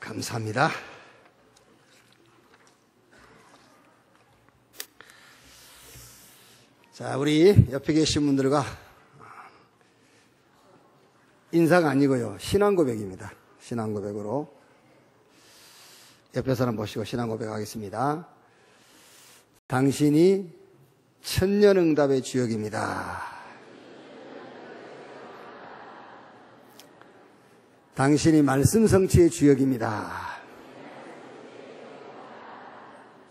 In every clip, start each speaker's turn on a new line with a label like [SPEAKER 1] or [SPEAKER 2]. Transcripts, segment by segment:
[SPEAKER 1] 감사합니다. 자, 우리 옆에 계신 분들과 인사가 아니고요. 신앙 고백입니다. 신앙 고백으로. 옆에 사람 보시고 신앙 고백하겠습니다. 당신이 천년응답의 주역입니다. 당신이 말씀 성취의 주역입니다.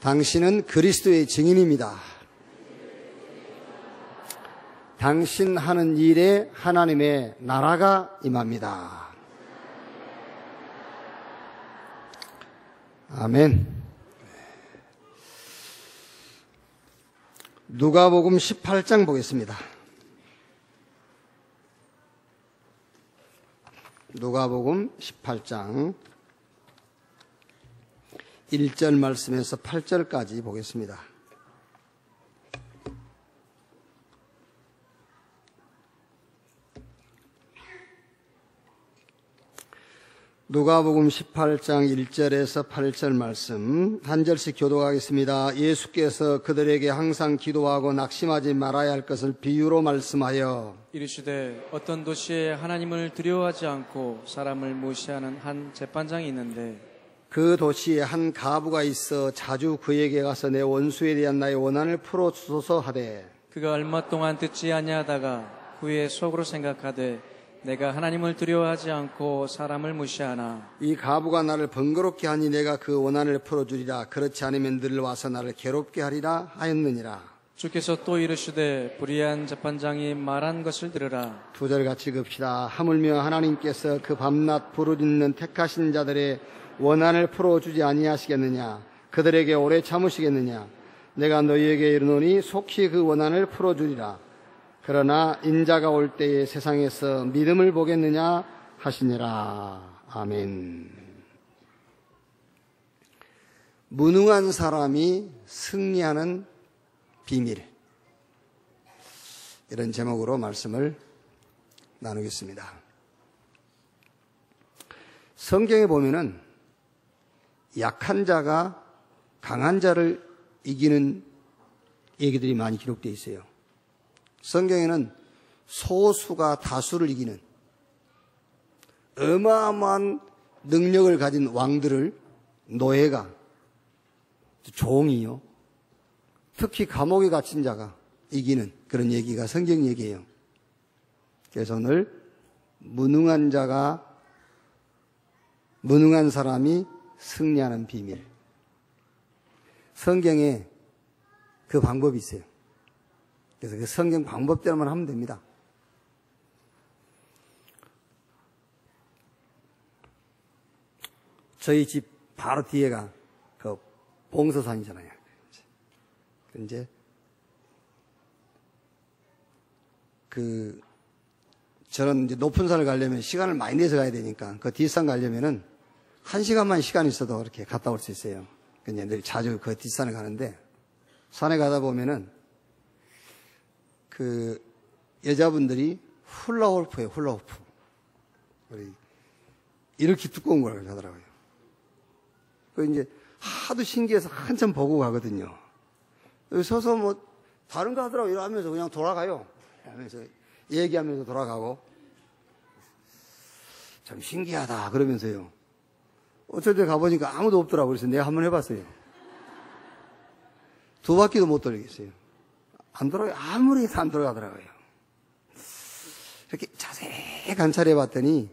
[SPEAKER 1] 당신은 그리스도의 증인입니다. 당신 하는 일에 하나님의 나라가 임합니다. 아멘. 누가복음 18장 보겠습니다. 누가복음 18장 1절 말씀에서 8절까지 보겠습니다. 누가복음 18장 1절에서 8절 말씀 한 절씩 교독하겠습니다. 예수께서 그들에게 항상 기도하고 낙심하지 말아야 할 것을 비유로 말씀하여
[SPEAKER 2] 이르시되 어떤 도시에 하나님을 두려워하지 않고 사람을 무시하는 한 재판장이 있는데
[SPEAKER 1] 그 도시에 한 가부가 있어 자주 그에게 가서 내 원수에 대한 나의 원한을 풀어주소서 하되
[SPEAKER 2] 그가 얼마 동안 듣지 아니하다가 후에 속으로 생각하되 내가 하나님을 두려워하지 않고 사람을 무시하나
[SPEAKER 1] 이 가부가 나를 번거롭게 하니 내가 그 원한을 풀어주리라. 그렇지 않으면 늘 와서 나를 괴롭게 하리라 하였느니라.
[SPEAKER 2] 주께서 또 이르시되 불의한 재판장이 말한 것을 들으라.
[SPEAKER 1] 2절 같이 읽읍시다. 하물며 하나님께서 그 밤낮 부르짖는 택하신 자들의 원한을 풀어주지 아니하시겠느냐. 그들에게 오래 참으시겠느냐. 내가 너희에게 이르노니 속히 그 원한을 풀어주리라. 그러나 인자가 올 때에 세상에서 믿음을 보겠느냐 하시니라. 아멘. 무능한 사람이 승리하는 비밀, 이런 제목으로 말씀을 나누겠습니다. 성경에 보면은 약한 자가 강한 자를 이기는 얘기들이 많이 기록되어 있어요. 성경에는 소수가 다수를 이기는 어마어마한 능력을 가진 왕들을 노예가, 종이요, 특히 감옥에 갇힌 자가 이기는 그런 얘기가 성경 얘기예요. 그래서 오늘 무능한 사람이 승리하는 비밀, 성경에 그 방법이 있어요. 그래서 그 성경 방법대로만 하면 됩니다. 저희 집 바로 뒤에가 그 봉서산이잖아요. 이제 저는 이제 높은 산을 가려면 시간을 많이 내서 가야 되니까 그 뒷산 가려면은 1시간만 시간이 있어도 이렇게 갔다 올 수 있어요. 그냥 늘 자주 그 뒷산을 가는데 산에 가다 보면은 그 여자분들이 훌라후프예요. 훌라후프. 이렇게 두꺼운 걸 하더라고요. 그 이제 하도 신기해서 한참 보고 가거든요. 여기 서서 뭐 다른 거 하더라고 이러면서 그냥 돌아가요. 하면서 얘기하면서 돌아가고 참 신기하다 그러면서요. 어쩔 때 가보니까 아무도 없더라고요. 그래서 내가 한번 해봤어요. 2바퀴도 못 돌리겠어요. 안 돌아가요. 아무리 해도 안 돌아가더라고요. 이렇게 자세히 관찰해 봤더니,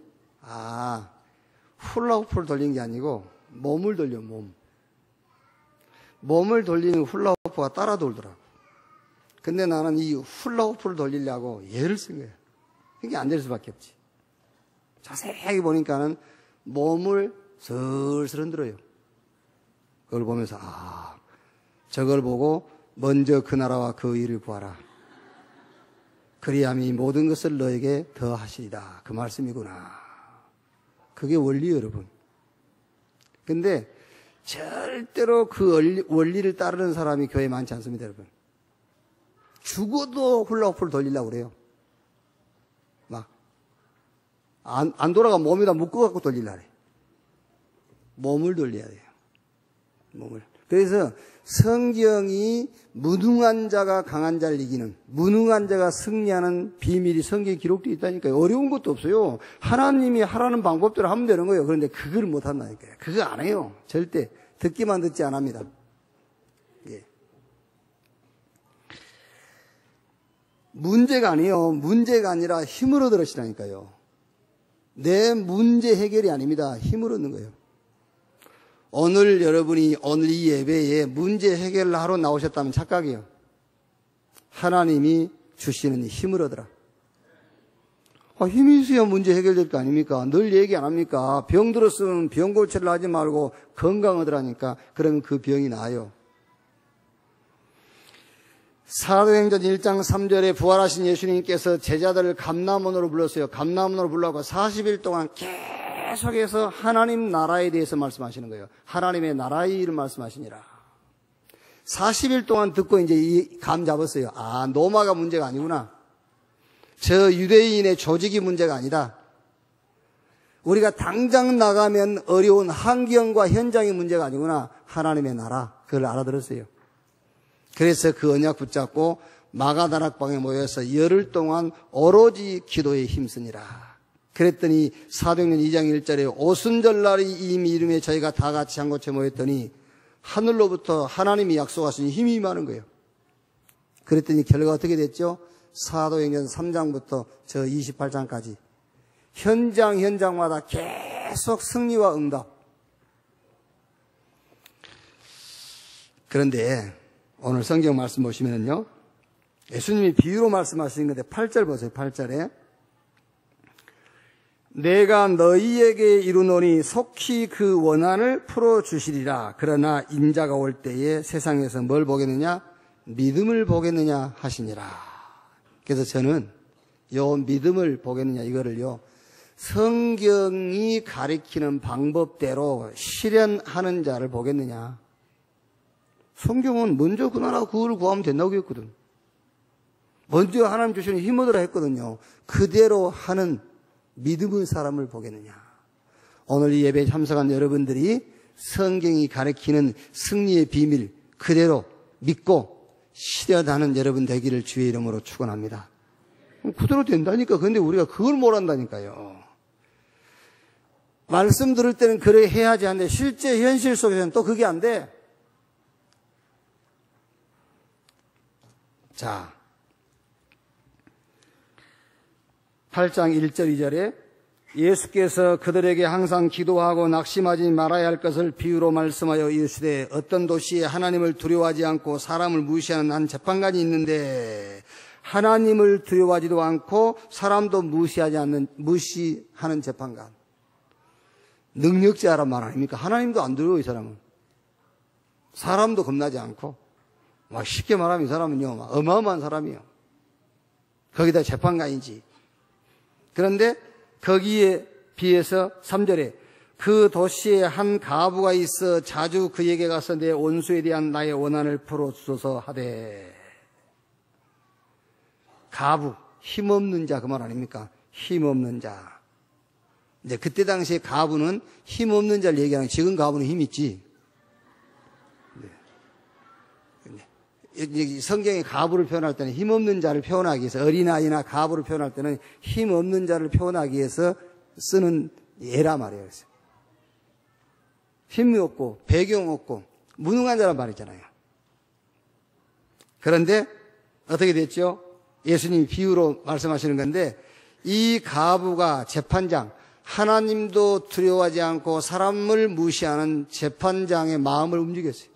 [SPEAKER 1] 훌라후프를 돌린 게 아니고, 몸을 돌려, 몸을 돌리는 훌라후프가 따라 돌더라고. 근데 나는 이 훌라후프를 돌리려고 얘를 쓴 거야. 그게 안 될 수밖에 없지. 자세히 보니까는 몸을 슬슬 흔들어요. 그걸 보면서, 저걸 보고, 먼저 그 나라와 그 의를 구하라. 그리함이 모든 것을 너에게 더하시리라. 그 말씀이구나. 그게 원리예요, 여러분. 근데 절대로 그 원리를 따르는 사람이 교회에 많지 않습니다, 여러분. 죽어도 훌라후프를 돌리려고 그래요. 막 안 돌아가 몸에다 묶어갖고 돌리려고 그래. 몸을 돌려야 돼요. 몸을. 그래서 성경이 무능한 자가 강한 자를 이기는, 무능한 자가 승리하는 비밀이 성경에 기록되어 있다니까요. 어려운 것도 없어요. 하나님이 하라는 방법대로 하면 되는 거예요. 그런데 그걸 못 한다니까요. 그거 안 해요. 절대. 듣기만 듣지 안 합니다. 예. 문제가 아니에요. 문제가 아니라 힘으로 들으시라니까요. 내 문제 해결이 아닙니다. 힘으로 얻는 거예요. 오늘 여러분이 오늘 이 예배에 문제 해결을 하러 나오셨다면 착각이에요. 하나님이 주시는 힘을 얻으라. 힘이 있어야 문제 해결될 거 아닙니까? 늘 얘기 안 합니까? 병 들었으면 병 고치를 하지 말고 건강 얻으라니까. 그러면 그 병이 나아요. 사도행전 1장 3절에 부활하신 예수님께서 제자들을 감람원으로 불렀어요. 감람원으로 불러고 40일 동안 계속해서 하나님 나라에 대해서 말씀하시는 거예요. 하나님의 나라의 일을 말씀하시니라. 40일 동안 듣고 이제 이 감 잡았어요. 아, 노마가 문제가 아니구나. 저 유대인의 조직이 문제가 아니다. 우리가 당장 나가면 어려운 환경과 현장이 문제가 아니구나. 하나님의 나라. 그걸 알아들었어요. 그래서 그 언약 붙잡고 마가다락방에 모여서 열흘 동안 오로지 기도에 힘쓰니라. 그랬더니 사도행전 2장 1절에 오순절날이 이미 이름에 저희가 다 같이 한 곳에 모였더니 하늘로부터 하나님이 약속하신 힘이 임하는 거예요. 그랬더니 결과가 어떻게 됐죠? 사도행전 3장부터 저 28장까지 현장마다 계속 승리와 응답. 그런데 오늘 성경 말씀 보시면요, 예수님이 비유로 말씀하시는 건데 8절 보세요. 8절에 내가 너희에게 이루노니 속히 그 원한을 풀어주시리라. 그러나 인자가 올 때에 세상에서 뭘 보겠느냐? 믿음을 보겠느냐 하시니라. 그래서 저는 요 믿음을 보겠느냐 이거를요, 성경이 가리키는 방법대로 실현하는 자를 보겠느냐. 성경은 먼저 그 나라 그걸 구하면 된다고 했거든. 먼저 하나님 주시는 힘 얻으라 했거든요. 그대로 하는 믿음의 사람을 보겠느냐. 오늘 이 예배에 참석한 여러분들이 성경이 가리키는 승리의 비밀 그대로 믿고 실현하는 여러분 되기를 주의 이름으로 축원합니다. 그대로 된다니까. 그런데 우리가 그걸 모른다니까요. 말씀 들을 때는 그래 해야지 하는데 실제 현실 속에서는 또 그게 안 돼. 자, 8장 1절 2절에 예수께서 그들에게 항상 기도하고 낙심하지 말아야 할 것을 비유로 말씀하여 이르시되 어떤 도시에 하나님을 두려워하지 않고 사람을 무시하는 한 재판관이 있는데 하나님을 두려워하지도 않고 사람도 무시하는 재판관. 능력자란 말 아닙니까? 하나님도 안 두려워 이 사람은. 사람도 겁나지 않고 막 쉽게 말하면 이 사람은요 막 어마어마한 사람이에요. 거기다 재판관이지. 그런데 거기에 비해서 3절에 그 도시에 한 가부가 있어 자주 그에게 가서 내 원수에 대한 나의 원한을 풀어주소서 하되. 가부, 힘없는 자 그 말 아닙니까? 힘없는 자. 이제 그때 당시에 가부는 힘없는 자를 얘기하는, 지금 가부는 힘 있지. 성경에 가부를 표현할 때는 힘없는 자를 표현하기 위해서, 어린아이나 가부를 표현할 때는 힘없는 자를 표현하기 위해서 쓰는 예라 말이에요. 힘이 없고 배경 없고 무능한 자란 말이잖아요. 그런데 어떻게 됐죠? 예수님이 비유로 말씀하시는 건데 이 가부가 재판장, 하나님도 두려워하지 않고 사람을 무시하는 재판장의 마음을 움직였어요.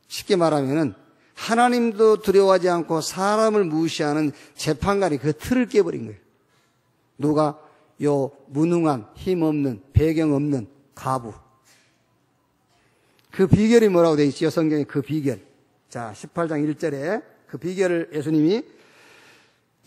[SPEAKER 1] 쉽게 말하면은 하나님도 두려워하지 않고 사람을 무시하는 재판관이 그 틀을 깨버린 거예요. 누가? 요 무능한, 힘없는, 배경 없는 가부. 그 비결이 뭐라고 되어 있지요? 성경에 그 비결. 자, 18장 1절에 그 비결을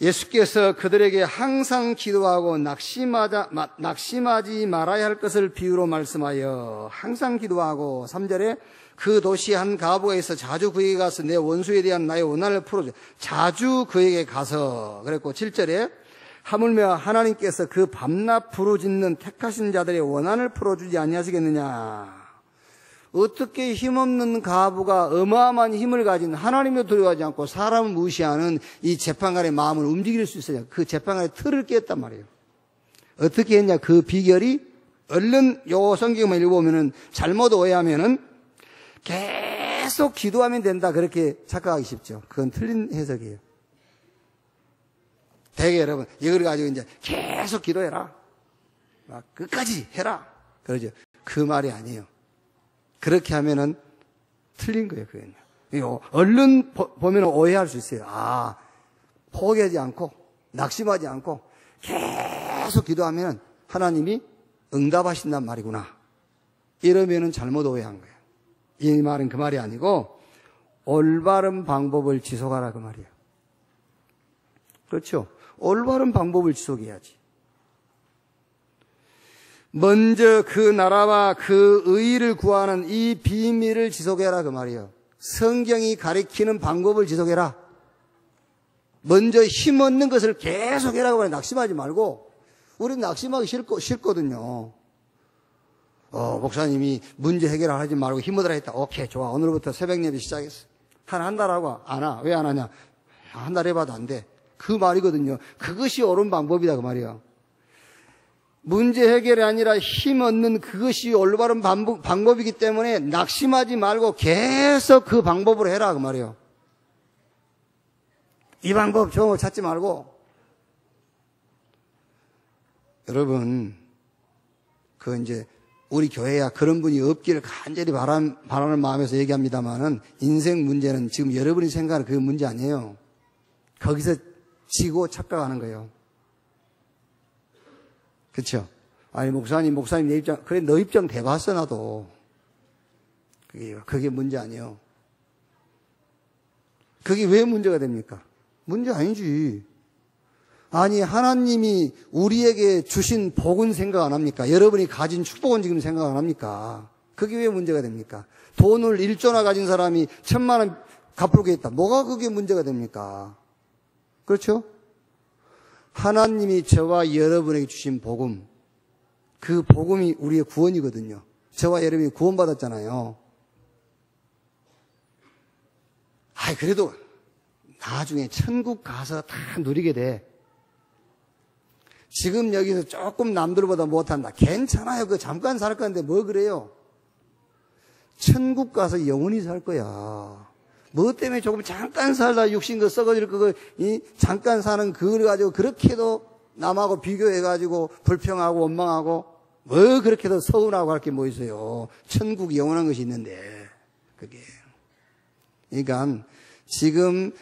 [SPEAKER 1] 예수께서 그들에게 항상 기도하고 낙심하지 말아야 할 것을 비유로 말씀하여 항상 기도하고 3절에 그 도시에 한 가부가 있어 자주 그에게 가서 내 원수에 대한 나의 원한을 풀어줘. 자주 그에게 가서 그랬고 7절에 하물며 하나님께서 그 밤낮 부르짖는 택하신 자들의 원한을 풀어주지 아니하시겠느냐. 어떻게 힘없는 과부가 어마어마한 힘을 가진 하나님을 두려워하지 않고 사람을 무시하는 이 재판관의 마음을 움직일 수 있어요. 그 재판관의 틀을 깼단 말이에요. 어떻게 했냐. 그 비결이 얼른 요 성경만 읽어보면은 잘못 오해하면은 계속 기도하면 된다 그렇게 착각하기 쉽죠. 그건 틀린 해석이에요. 대개 여러분 이걸 가지고 이제 계속 기도해라. 막 끝까지 해라. 그러죠. 그 말이 아니에요. 그렇게 하면은 틀린 거예요. 그건요. 얼른 보면 오해할 수 있어요. 아, 포기하지 않고 낙심하지 않고 계속 기도하면 하나님이 응답하신단 말이구나. 이러면은 잘못 오해한 거예요. 이 말은 그 말이 아니고 올바른 방법을 지속하라 그 말이에요. 그렇죠. 올바른 방법을 지속해야지. 먼저 그 나라와 그 의의를 구하는 이 비밀을 지속해라 그 말이에요. 성경이 가리키는 방법을 지속해라. 먼저 힘없는 것을 계속해라고 말해. 낙심하지 말고. 우리는 낙심하기 싫거든요. 목사님이 문제 해결을 하지 말고 힘얻으라 했다. 오케이, 좋아. 오늘부터 새벽 예배 시작했어. 한 달 하고 안 와. 왜 안 하냐? 한 달 해봐도 안 돼. 그 말이거든요. 그것이 옳은 방법이다 그 말이야. 문제 해결이 아니라 힘 얻는 그것이 올바른 방법이기 때문에 낙심하지 말고 계속 그 방법으로 해라 그 말이에요. 이 방법 저 거 찾지 말고. 여러분, 이제 우리 교회야 그런 분이 없기를 간절히 바라는 마음에서 얘기합니다만은 인생 문제는 지금 여러분이 생각하는 그 문제 아니에요. 거기서 지고 착각하는 거예요. 그렇죠? 아니 목사님 내 입장 그래 너 입장 대봤어 나도. 그게 문제 아니에요. 그게 왜 문제가 됩니까? 문제 아니지. 아니 하나님이 우리에게 주신 복은 생각 안 합니까? 여러분이 가진 축복은 지금 생각 안 합니까? 그게 왜 문제가 됩니까? 돈을 1조나 가진 사람이 1,000만 원 갚을 게 있다. 뭐가 그게 문제가 됩니까? 그렇죠? 하나님이 저와 여러분에게 주신 복음, 그 복음이 우리의 구원이거든요. 저와 여러분이 구원받았잖아요. 그래도 나중에 천국 가서 다 누리게 돼. 지금 여기서 조금 남들보다 못한다. 괜찮아요. 그 잠깐 살 건데 뭐 그래요? 천국 가서 영원히 살 거야. 뭐 때문에 조금 잠깐 살다 육신 거 썩어질 거 잠깐 사는 그걸 가지고 그렇게도 남하고 비교해가지고 불평하고 원망하고 뭐 그렇게도 서운하고 할 게 뭐 있어요. 천국이 영원한 것이 있는데 그게. 그러니까 지금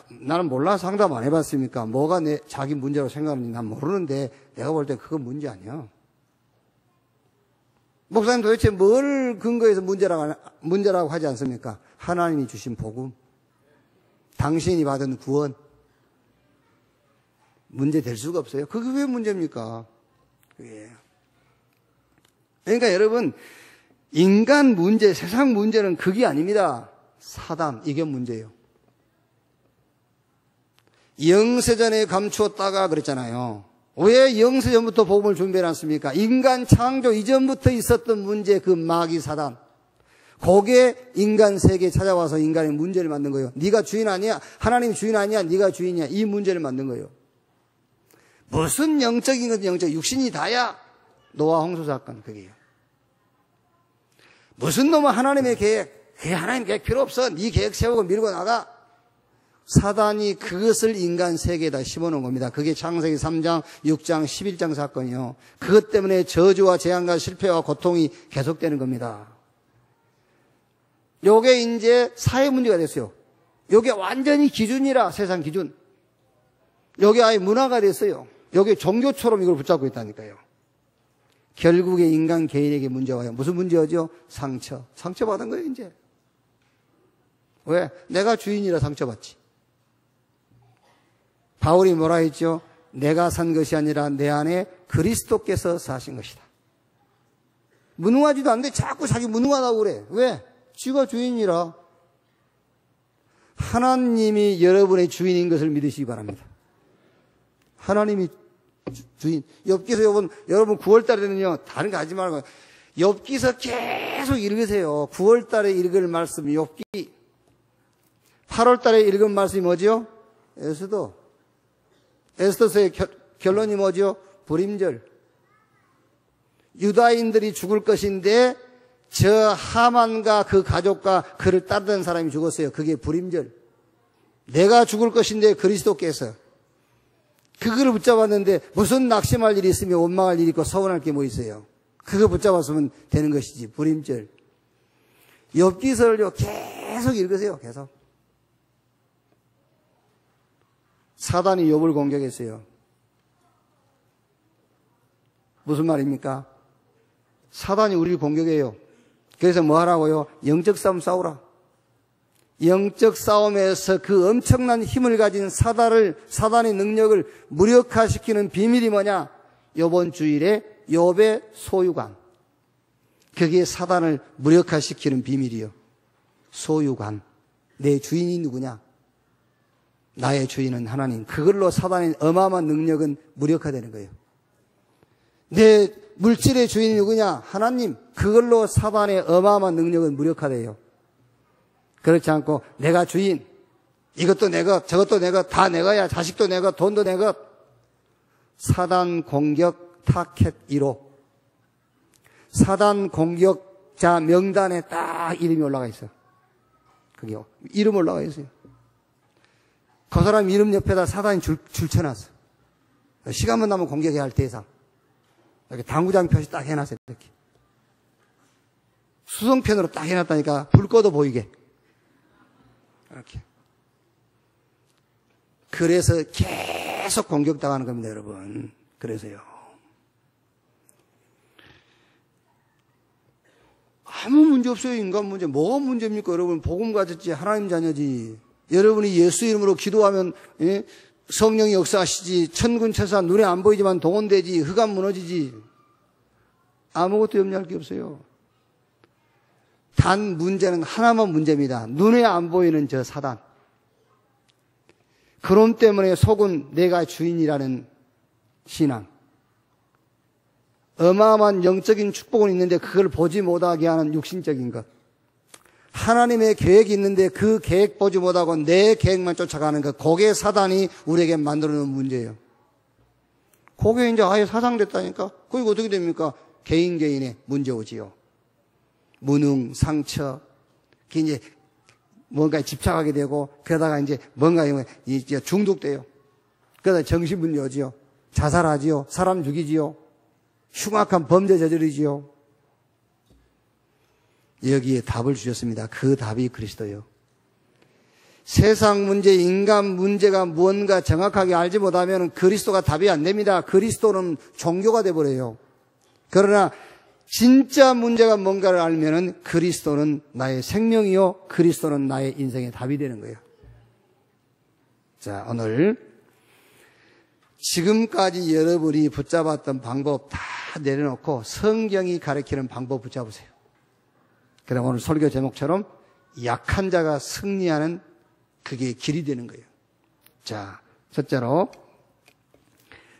[SPEAKER 1] 나는 몰라 상담 안 해봤습니까? 뭐가 자기 문제라고 생각하는지 난 모르는데 내가 볼 때 그건 문제 아니야. 목사님 도대체 뭘 근거해서 문제라고 하지 않습니까? 하나님이 주신 복음, 당신이 받은 구원, 문제 될 수가 없어요. 그게 왜 문제입니까? 그게. 그러니까 여러분, 인간 문제, 세상 문제는 그게 아닙니다. 사단, 이게 문제예요. 영세전에 감추었다가 그랬잖아요. 왜 영세전부터 복음을 준비해놨습니까? 인간 창조 이전부터 있었던 문제, 그 마귀 사단. 그게 인간 세계에 찾아와서 인간의 문제를 만든 거예요. 네가 주인 아니야? 하나님이 주인 아니야? 네가 주인이야? 이 문제를 만든 거예요. 무슨 영적인 건 영적, 육신이 다야? 노아 홍수 사건, 그게요. 무슨 놈은 하나님의 계획, 하나님 계획 필요 없어. 네 계획 세우고 밀고 나가. 사단이 그것을 인간 세계에다 심어놓은 겁니다. 그게 창세기 3장, 6장, 11장 사건이요. 그것 때문에 저주와 재앙과 실패와 고통이 계속되는 겁니다. 요게 이제 사회 문제가 됐어요. 요게 완전히 기준이라, 세상 기준. 요게 아예 문화가 됐어요. 요게 종교처럼 이걸 붙잡고 있다니까요. 결국에 인간 개인에게 문제가 와요. 무슨 문제죠? 상처받은 거예요, 이제. 왜? 내가 주인이라 상처받지. 바울이 뭐라 했죠? 내가 산 것이 아니라 내 안에 그리스도께서 사신 것이다. 무능하지도 않는데 자꾸 자기 무능하다고 그래. 왜? 지가 주인이라. 하나님이 여러분의 주인인 것을 믿으시기 바랍니다. 하나님이 주인. 욥기서 여러분 9월 달에는요, 다른 거 하지 말고, 욥기서 계속 읽으세요. 9월 달에 읽을 말씀, 욥기. 8월 달에 읽은 말씀이 뭐죠? 에스더. 에스더서의 결론이 뭐죠? 불임절. 유다인들이 죽을 것인데, 저 하만과 그 가족과 그를 따르던 사람이 죽었어요. 그게 불임절. 내가 죽을 것인데 그리스도께서. 그거를 붙잡았는데 무슨 낙심할 일이 있으며 원망할 일이 있고 서운할 게 뭐 있어요. 그거 붙잡았으면 되는 것이지. 불임절. 욥기서를요 계속 읽으세요. 계속. 사단이 욥을 공격했어요. 무슨 말입니까? 사단이 우리를 공격해요. 그래서 뭐 하라고요? 영적 싸움 싸우라. 영적 싸움에서 그 엄청난 힘을 가진 사단의 능력을 무력화시키는 비밀이 뭐냐? 이번 주일에 욥의 소유관. 그게 사단을 무력화시키는 비밀이요. 소유관. 내 주인이 누구냐? 나의 주인은 하나님. 그걸로 사단의 어마어마한 능력은 무력화되는 거예요. 내 물질의 주인이 누구냐? 하나님. 그걸로 사단의 어마어마한 능력은 무력화돼요. 그렇지 않고 내가 주인, 이것도 내가, 저것도 내가, 다 내가야, 자식도 내가, 돈도 내가. 사단 공격 타켓 1호. 사단 공격자 명단에 딱 이름이 올라가 있어. 그게 이름 올라가 있어요. 그 사람 이름 옆에다 사단이 줄 쳐놨어. 시간만 나면 공격해야 할 대상. 이렇게 당구장 표시 딱 해놨어요. 이렇게. 수성편으로 딱 해놨다니까 불 꺼도 보이게. 이렇게. 그래서 계속 공격당하는 겁니다, 여러분. 그래서요. 아무 문제 없어요, 인간 문제. 뭐가 문제입니까, 여러분? 복음 가졌지, 하나님 자녀지. 여러분이 예수 이름으로 기도하면, 예? 성령이 역사하시지, 천군 천사 눈에 안 보이지만 동원되지, 흑암 무너지지. 아무것도 염려할 게 없어요. 단 문제는 하나만 문제입니다. 눈에 안 보이는 저 사단. 그놈 때문에 속은 내가 주인이라는 신앙. 어마어마한 영적인 축복은 있는데 그걸 보지 못하게 하는 육신적인 것. 하나님의 계획이 있는데 그 계획 보지 못하고 내 계획만 쫓아가는 것. 그게 사단이 우리에게 만들어 놓은 문제예요. 그게 이제 아예 사상됐다니까. 그게 어떻게 됩니까? 개인의 문제 오지요. 무능, 상처, 그게 이제 뭔가에 집착하게 되고, 그러다가 이제 뭔가에 이제 중독돼요. 그러다 정신분리 오지요. 자살하지요. 사람 죽이지요. 흉악한 범죄 저지르지요. 여기에 답을 주셨습니다. 그 답이 그리스도요. 세상 문제, 인간 문제가 무언가 정확하게 알지 못하면 그리스도가 답이 안 됩니다. 그리스도는 종교가 돼버려요. 그러나 진짜 문제가 뭔가를 알면은 그리스도는 나의 생명이요, 그리스도는 나의 인생의 답이 되는 거예요. 자, 오늘 지금까지 여러분이 붙잡았던 방법 다 내려놓고 성경이 가르치는 방법 붙잡으세요. 그럼 오늘 설교 제목처럼 약한 자가 승리하는 그게 길이 되는 거예요. 자, 첫째로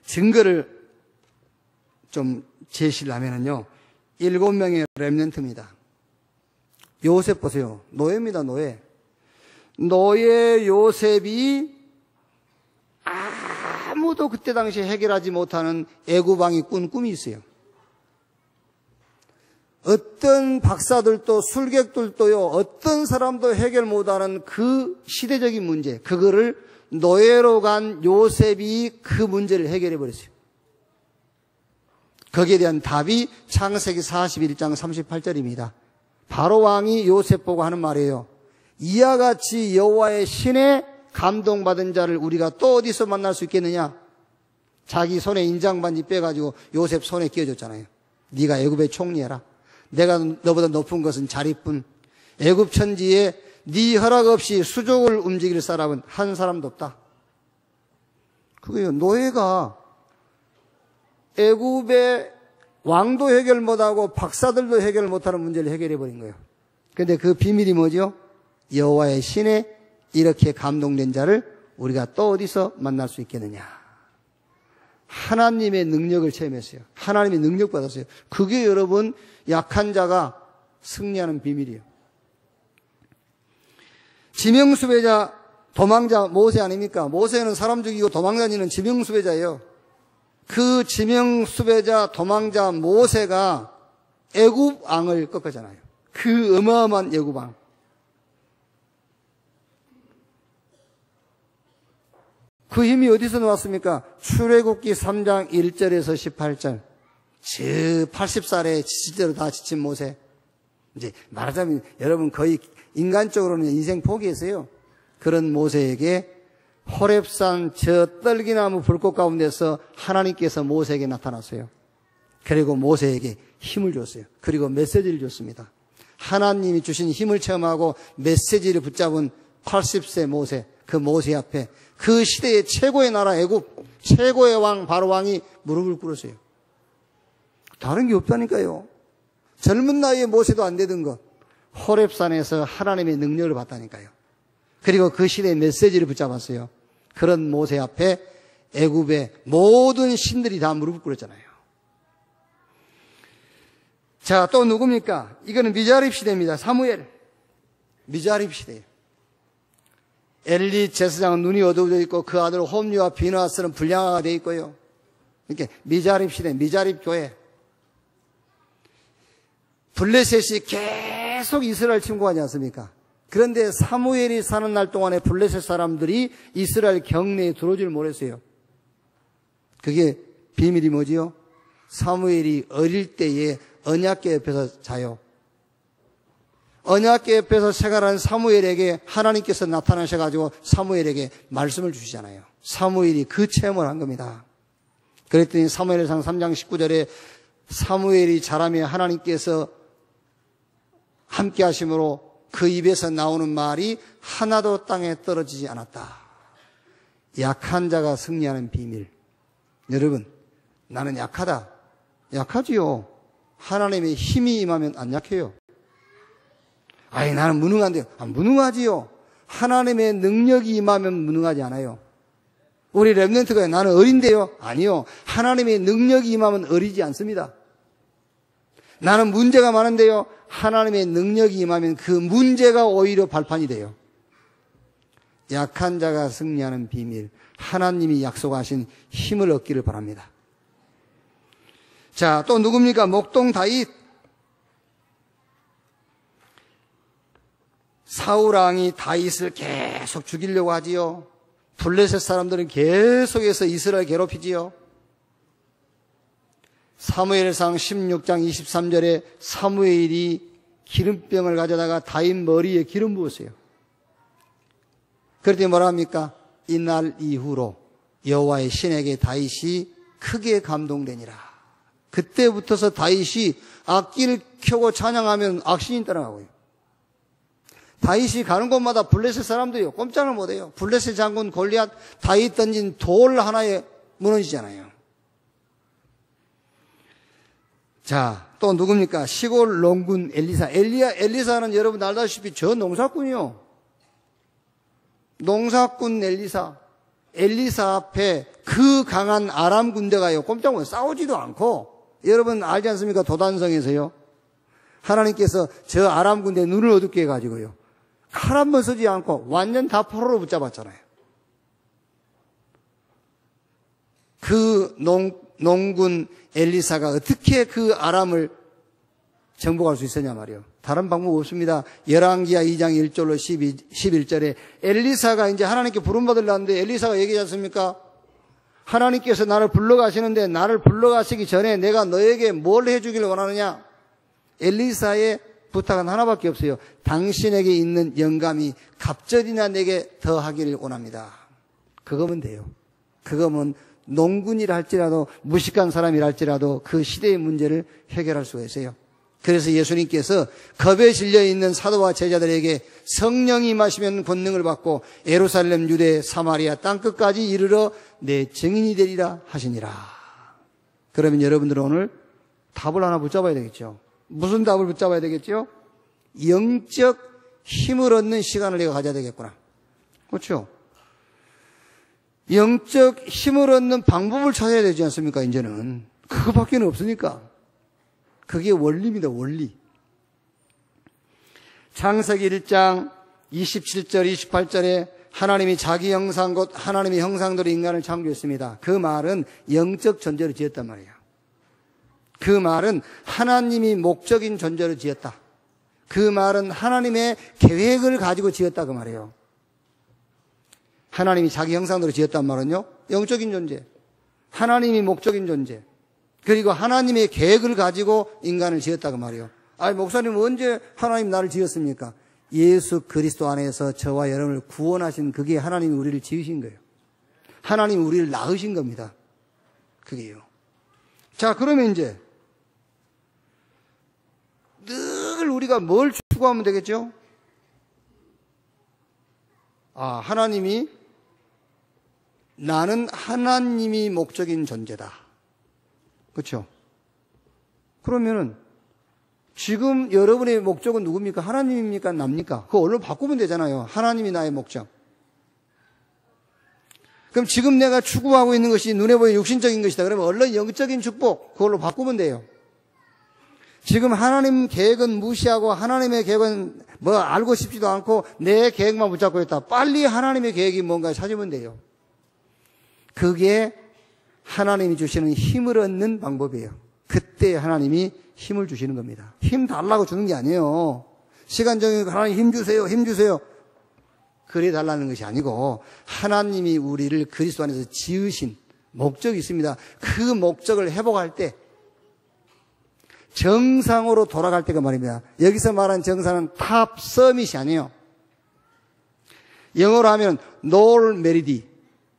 [SPEAKER 1] 증거를 좀 제시를 하면은요, 7명의 렘넌트입니다. 요셉 보세요. 노예입니다, 노예. 노예 요셉이 아무도 그때 당시에 해결하지 못하는 애구방이 꾼 꿈이 있어요. 어떤 박사들도 술객들도요, 어떤 사람도 해결 못하는 그 시대적인 문제, 그거를 노예로 간 요셉이 그 문제를 해결해 버렸어요. 거기에 대한 답이 창세기 41장 38절입니다. 바로 왕이 요셉 보고 하는 말이에요. 이와 같이 여호와의 신에 감동받은 자를 우리가 또 어디서 만날 수 있겠느냐? 자기 손에 인장반지 빼가지고 요셉 손에 끼워줬잖아요. 네가 애굽의 총리해라. 내가 너보다 높은 것은 자리뿐. 애굽 천지에 네 허락 없이 수족을 움직일 사람은 한 사람도 없다. 그거요. 노예가 애굽의 왕도 해결 못하고 박사들도 해결 못하는 문제를 해결해 버린 거예요. 그런데 그 비밀이 뭐죠? 여호와의 신에 이렇게 감동된 자를 우리가 또 어디서 만날 수 있겠느냐? 하나님의 능력을 체험했어요. 하나님의 능력 받았어요. 그게 여러분 약한 자가 승리하는 비밀이에요. 지명수배자, 도망자 모세 아닙니까? 모세는 사람 죽이고 도망다니는 지명수배자예요. 그 지명수배자 도망자 모세가 애굽 왕을 꺾었잖아요. 그 어마어마한 애굽 왕. 그 힘이 어디서 나왔습니까? 출애굽기 3장 1절에서 18절. 저 80살에 지치대로 다 지친 모세. 이제 말하자면 여러분 거의 인간적으로는 인생 포기했어요. 그런 모세에게 호렙산 저 떨기나무 불꽃 가운데서 하나님께서 모세에게 나타났어요. 그리고 모세에게 힘을 줬어요. 그리고 메시지를 줬습니다. 하나님이 주신 힘을 체험하고 메시지를 붙잡은 80세 모세, 그 모세 앞에 그 시대의 최고의 나라 애굽, 최고의 왕 바로 왕이 무릎을 꿇었어요. 다른 게 없다니까요. 젊은 나이에 모세도 안 되던 것, 호렙산에서 하나님의 능력을 받다니까요. 그리고 그 시대의 메시지를 붙잡았어요. 그런 모세 앞에 애굽의 모든 신들이 다 무릎을 꿇었잖아요. 자, 또 누굽니까? 이거는 미자립 시대입니다. 사무엘. 미자립 시대예요. 엘리 제사장은 눈이 어두워져 있고 그 아들 홈리와 비느하스는 불량화가 되어 있고요. 이렇게 미자립 시대, 미자립 교회. 블레셋이 계속 이스라엘 침공하지 않습니까? 그런데 사무엘이 사는 날 동안에 블레셋 사람들이 이스라엘 경내에 들어오질 못했어요. 그게 비밀이 뭐지요? 사무엘이 어릴 때에 언약궤 옆에서 자요. 언약궤 옆에서 생활하는 사무엘에게 하나님께서 나타나셔가지고 사무엘에게 말씀을 주시잖아요. 사무엘이 그 체험을 한 겁니다. 그랬더니 사무엘상 3장 19절에 사무엘이 자라며 하나님께서 함께 하심으로 그 입에서 나오는 말이 하나도 땅에 떨어지지 않았다. 약한 자가 승리하는 비밀. 여러분, 나는 약하다. 약하지요. 하나님의 힘이 임하면 안 약해요. 아니, 나는 무능한데요. 무능하지요. 하나님의 능력이 임하면 무능하지 않아요. 우리 렘넌트가 나는 어린데요. 아니요. 하나님의 능력이 임하면 어리지 않습니다. 나는 문제가 많은데요. 하나님의 능력이 임하면 그 문제가 오히려 발판이 돼요. 약한 자가 승리하는 비밀. 하나님이 약속하신 힘을 얻기를 바랍니다. 자, 또 누굽니까? 목동 다윗. 사울왕이 다윗을 계속 죽이려고 하지요. 블레셋 사람들은 계속해서 이스라엘 괴롭히지요. 사무엘상 16장 23절에 사무엘이 기름병을 가져다가 다윗 머리에 기름 부었어요. 그랬더니 뭐라 합니까? 이날 이후로 여호와의 신에게 다윗이 크게 감동되니라. 그때부터서 다윗이 악기를 켜고 찬양하면 악신이 따라가고요. 다윗이 가는 곳마다 블레셋 사람들이요, 꼼짝을 못해요. 블레셋 장군 골리앗 다윗 던진 돌 하나에 무너지잖아요. 자, 또 누굽니까? 시골 농군 엘리사. 엘리사는 여러분 알다시피 저 농사꾼이요. 농사꾼 엘리사. 엘리사 앞에 그 강한 아람 군대가요, 꼼짝 못해요. 싸우지도 않고. 여러분 알지 않습니까? 도단성에서요. 하나님께서 저 아람 군대 눈을 어둡게 해가지고요. 칼 한 번 쓰지 않고 완전 다 포로로 붙잡았잖아요. 그 농군 엘리사가 어떻게 그 아람을 정복할 수 있었냐 말이에요. 다른 방법 없습니다. 열왕기하 2장 1절로 11절에 엘리사가 이제 하나님께 부름받으려는데 엘리사가 얘기하지 않습니까? 하나님께서 나를 불러가시는데 나를 불러가시기 전에 내가 너에게 뭘 해주기를 원하느냐? 엘리사의 부탁은 하나밖에 없어요. 당신에게 있는 영감이 갑절이나 내게 더하기를 원합니다. 그거면 돼요. 그거면 농군이라 할지라도 무식한 사람이라 할지라도 그 시대의 문제를 해결할 수가 있어요. 그래서 예수님께서 겁에 질려있는 사도와 제자들에게 성령이 임하시면 권능을 받고 예루살렘, 유대, 사마리아 땅끝까지 이르러 내 증인이 되리라 하시니라. 그러면 여러분들은 오늘 답을 하나 붙잡아야 되겠죠. 무슨 답을 붙잡아야 되겠죠? 영적 힘을 얻는 시간을 내가 가져야 되겠구나. 그렇죠? 영적 힘을 얻는 방법을 찾아야 되지 않습니까? 이제는 그거밖에 없으니까. 그게 원리입니다. 원리. 창세기 1장 27절 28절에 하나님이 자기 형상 곧 하나님의 형상대로 인간을 창조했습니다. 그 말은 영적 존재로 지었단 말이에요. 그 말은 하나님이 목적인 존재로 지었다. 그 말은 하나님의 계획을 가지고 지었다 그 말이에요. 하나님이 자기 형상대로 지었단 말은요, 영적인 존재, 하나님이 목적인 존재, 그리고 하나님의 계획을 가지고 인간을 지었다 그 말이에요. 아니, 목사님 언제 하나님 나를 지었습니까? 예수 그리스도 안에서 저와 여러분을 구원하신 그게 하나님이 우리를 지으신 거예요. 하나님이 우리를 낳으신 겁니다. 그게요. 자, 그러면 이제 늘 우리가 뭘 추구하면 되겠죠? 하나님이, 나는 하나님이 목적인 존재다. 그렇죠? 그러면은 지금 여러분의 목적은 누굽니까? 하나님입니까? 납니까? 그거 얼른 바꾸면 되잖아요. 하나님이 나의 목적. 그럼 지금 내가 추구하고 있는 것이 눈에 보이는 육신적인 것이다. 그러면 얼른 영적인 축복, 그걸로 바꾸면 돼요. 지금 하나님 계획은 무시하고 하나님의 계획은 뭐 알고 싶지도 않고 내 계획만 붙잡고 있다. 빨리 하나님의 계획이 뭔가 찾으면 돼요. 그게 하나님이 주시는 힘을 얻는 방법이에요. 그때 하나님이 힘을 주시는 겁니다. 힘 달라고 주는 게 아니에요. 시간 정해서 하나님 힘 주세요, 힘 주세요. 그래 달라는 것이 아니고 하나님이 우리를 그리스도 안에서 지으신 목적이 있습니다. 그 목적을 회복할 때 정상으로 돌아갈 때가 말입니다. 여기서 말한 정상은 탑 서밋이 아니에요. 영어로 하면 노을 메리디,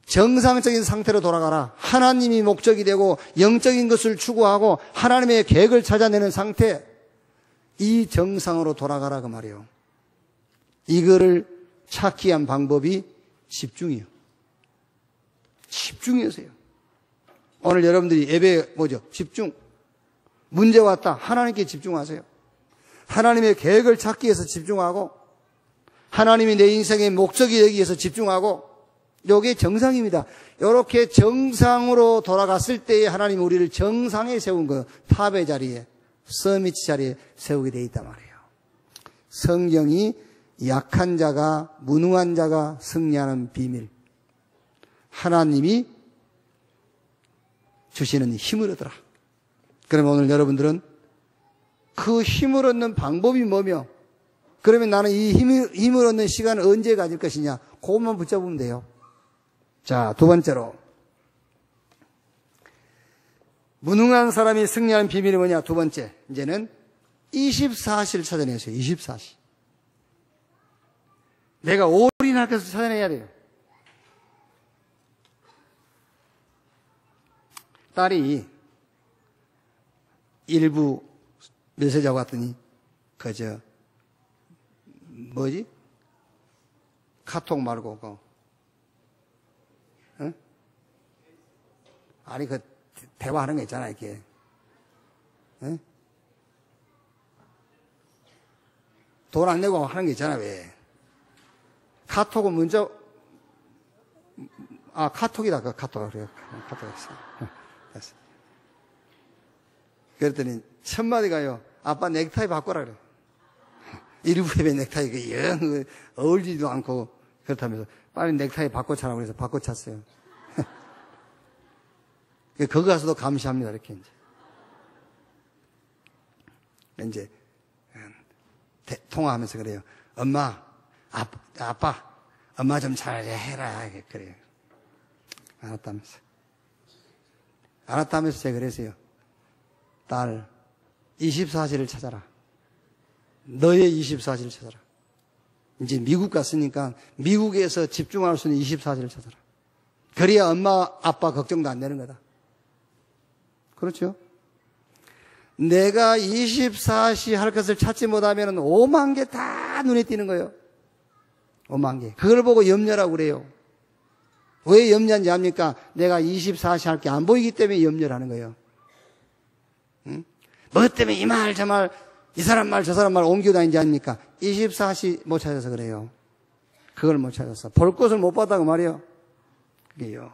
[SPEAKER 1] 정상적인 상태로 돌아가라. 하나님이 목적이 되고 영적인 것을 추구하고 하나님의 계획을 찾아내는 상태, 이 정상으로 돌아가라 그 말이에요. 이거를 찾기 위한 방법이 집중이에요. 집중이었어요. 오늘 여러분들이 예배 뭐죠? 집중. 문제 왔다. 하나님께 집중하세요. 하나님의 계획을 찾기 위해서 집중하고 하나님이 내 인생의 목적이 되기 위해서 집중하고, 이게 정상입니다. 이렇게 정상으로 돌아갔을 때에 하나님이 우리를 정상에 세운 거, 탑의 자리에, 서밋 자리에 세우게 돼 있단 말이에요. 성경이 약한 자가, 무능한 자가 승리하는 비밀, 하나님이 주시는 힘을 얻어라. 그러면 오늘 여러분들은 그 힘을 얻는 방법이 뭐며, 그러면 나는 이 힘을 얻는 시간을 언제 가질 것이냐, 그것만 붙잡으면 돼요. 자, 두 번째로, 무능한 사람이 승리하는 비밀이 뭐냐? 두 번째, 이제는 24시를 찾아내세요. 24시. 내가 올인할 것을 찾아내야 돼요. 딸이 일부 메시지하고 왔더니 뭐지? 카톡 말고 아니 대화하는 거 있잖아, 이렇게. 돈 안 내고 하는 게 있잖아, 왜. 카톡은 문자, 카톡이다, 카톡. 그래, 카톡 했어. 됐어. 그랬더니 첫 마디가요, 아빠 넥타이 바꿔라 그래. 일부 예배 넥타이 영 어울리지도 않고 그렇다면서 빨리 넥타이 바꿔 차라고 그래서 바꿔 찼어요. 거기 가서도 감시합니다, 이렇게 이제 통화하면서 그래요. 엄마, 아빠, 엄마 좀 잘해라. 그래요. 알았다면서 제가 그랬어요. 딸, 24시를 찾아라. 너의 24시를 찾아라. 이제 미국 갔으니까 미국에서 집중할 수 있는 24시를 찾아라. 그래야 엄마, 아빠 걱정도 안 되는 거다. 그렇죠? 내가 24시 할 것을 찾지 못하면 5만 개 다 눈에 띄는 거예요. 5만 개. 그걸 보고 염려라고 그래요. 왜 염려한지 압니까? 내가 24시 할 게 안 보이기 때문에 염려를 하는 거예요. 응? 뭐 때문에 이 말, 저 말, 이 사람 말, 저 사람 말 옮겨 다니지 않습니까? 24시 못 찾아서 그래요. 그걸 못 찾았어. 볼 것을 못 봤다고 말이에요. 그게요.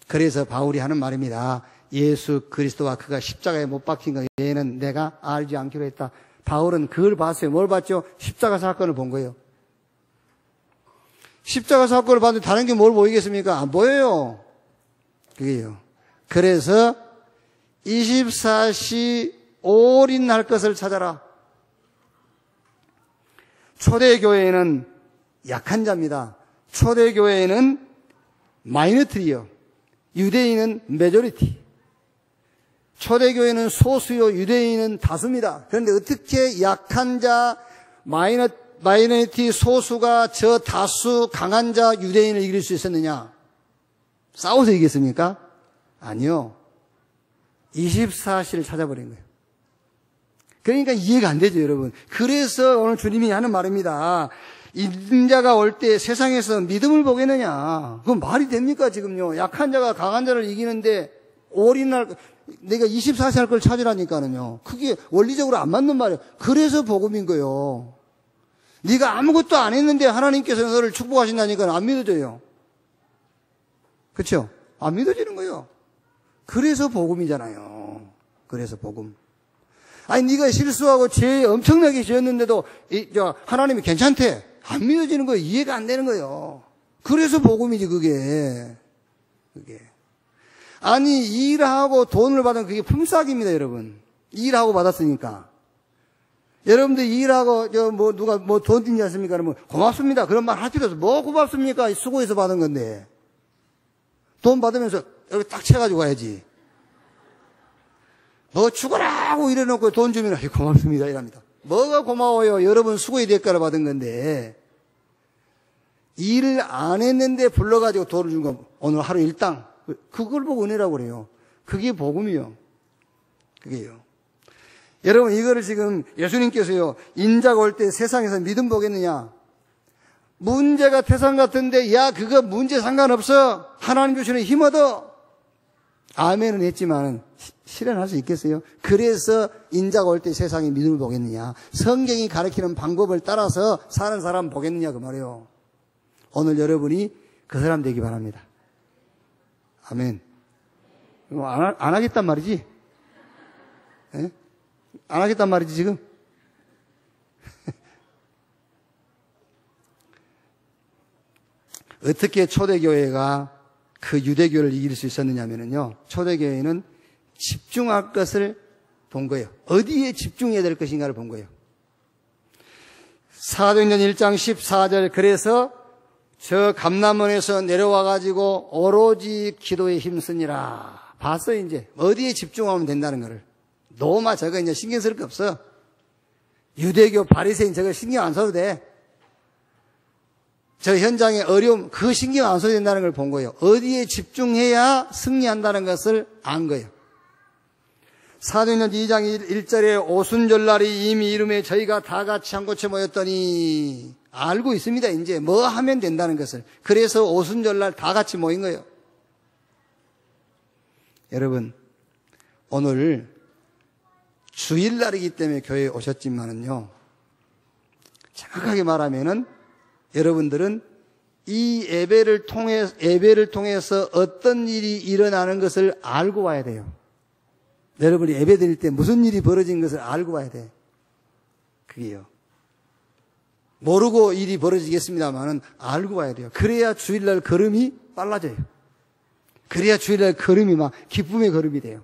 [SPEAKER 1] 그래서 바울이 하는 말입니다. 예수 그리스도와 그가 십자가에 못 박힌 것 외에는 내가 알지 않기로 했다. 바울은 그걸 봤어요. 뭘 봤죠? 십자가 사건을 본 거예요. 십자가 사건을 봤는데 다른 게 뭘 보이겠습니까? 안 보여요. 그게요. 그래서 24시 올인할 것을 찾아라. 초대교회에는 약한 자입니다. 초대교회에는 마이너리티요. 유대인은 메조리티. 초대교회는 소수요, 유대인은 다수입니다. 그런데 어떻게 약한 자, 마이너리티 소수가 저 다수 강한 자 유대인을 이길 수 있었느냐? 싸워서 이겼습니까? 아니요. 24시를 찾아버린 거예요. 그러니까 이해가 안 되죠, 여러분. 그래서 오늘 주님이 하는 말입니다. 인자가 올 때 세상에서 믿음을 보겠느냐? 그건 말이 됩니까, 지금요? 약한 자가 강한 자를 이기는데 올인할, 내가 24시 할 걸 찾으라니까는요. 그게 원리적으로 안 맞는 말이에요. 그래서 복음인 거예요. 네가 아무것도 안 했는데 하나님께서 너를 축복하신다니까 안 믿어져요. 그렇죠? 안 믿어지는 거예요. 그래서 복음이잖아요. 그래서 복음. 아니 네가 실수하고 죄 엄청나게 지었는데도 하나님이 괜찮대. 안 믿어지는 거예요. 이해가 안 되는 거예요. 그래서 복음이지 그게. 아니 일하고 돈을 받은 그게 품삯입니다, 여러분. 일하고 받았으니까. 여러분들 일하고 누가 돈 주지 않습니까? 그러면 고맙습니다. 그런 말 할 필요 없어. 뭐 고맙습니까? 수고해서 받은 건데. 돈 받으면서 여기 딱 채가지고 가야지. 뭐 죽어라고 이래놓고 돈 주면 고맙습니다 이랍니다. 뭐가 고마워요? 여러분 수고의 대가를 받은 건데. 일을 안 했는데 불러가지고 돈을 준 거 오늘 하루 일당. 그걸 보고 은혜라고 그래요. 그게 복음이요. 그게요. 여러분 이거를 지금 예수님께서요. 인자가 올 때 세상에서 믿음 보겠느냐. 문제가 태산 같은데 야 그거 문제 상관없어. 하나님 주시는 힘 얻어. 아멘은 했지만 실현할 수 있겠어요? 그래서 인자가 올 때 세상에 믿음을 보겠느냐. 성경이 가르치는 방법을 따라서 사는 사람 보겠느냐 그 말이에요. 오늘 여러분이 그 사람 되기 바랍니다. 아멘. 안 하겠단 말이지? 네? 안 하겠단 말이지 지금? 어떻게 초대교회가 그 유대교를 이길 수 있었느냐면요. 초대교회는 집중할 것을 본 거예요. 어디에 집중해야 될 것인가를 본 거예요. 사도행전 1장 14절 그래서 저 감람원에서 내려와가지고 오로지 기도에 힘쓰니라. 봤어 이제. 어디에 집중하면 된다는 거를. 노마 저거 이제 신경 쓸 거 없어. 유대교 바리새인 저거 신경 안 써도 돼. 저 현장의 어려움 그 신경 안 써도 된다는 걸 본 거예요. 어디에 집중해야 승리한다는 것을 안 거예요. 사도행전 2장 1절에 오순절날이 이미 이름에 저희가 다 같이 한 곳에 모였더니 알고 있습니다. 이제 뭐 하면 된다는 것을. 그래서 오순절날 다 같이 모인 거예요. 여러분 오늘 주일날이기 때문에 교회에 오셨지만은요. 정확하게 말하면은 여러분들은 이 예배를 통해서 어떤 일이 일어나는 것을 알고 와야 돼요. 여러분이 예배 드릴 때 무슨 일이 벌어진 것을 알고 와야 돼. 그게요. 모르고 일이 벌어지겠습니다만은 알고 와야 돼요. 그래야 주일날 걸음이 빨라져요. 그래야 주일날 걸음이 막 기쁨의 걸음이 돼요.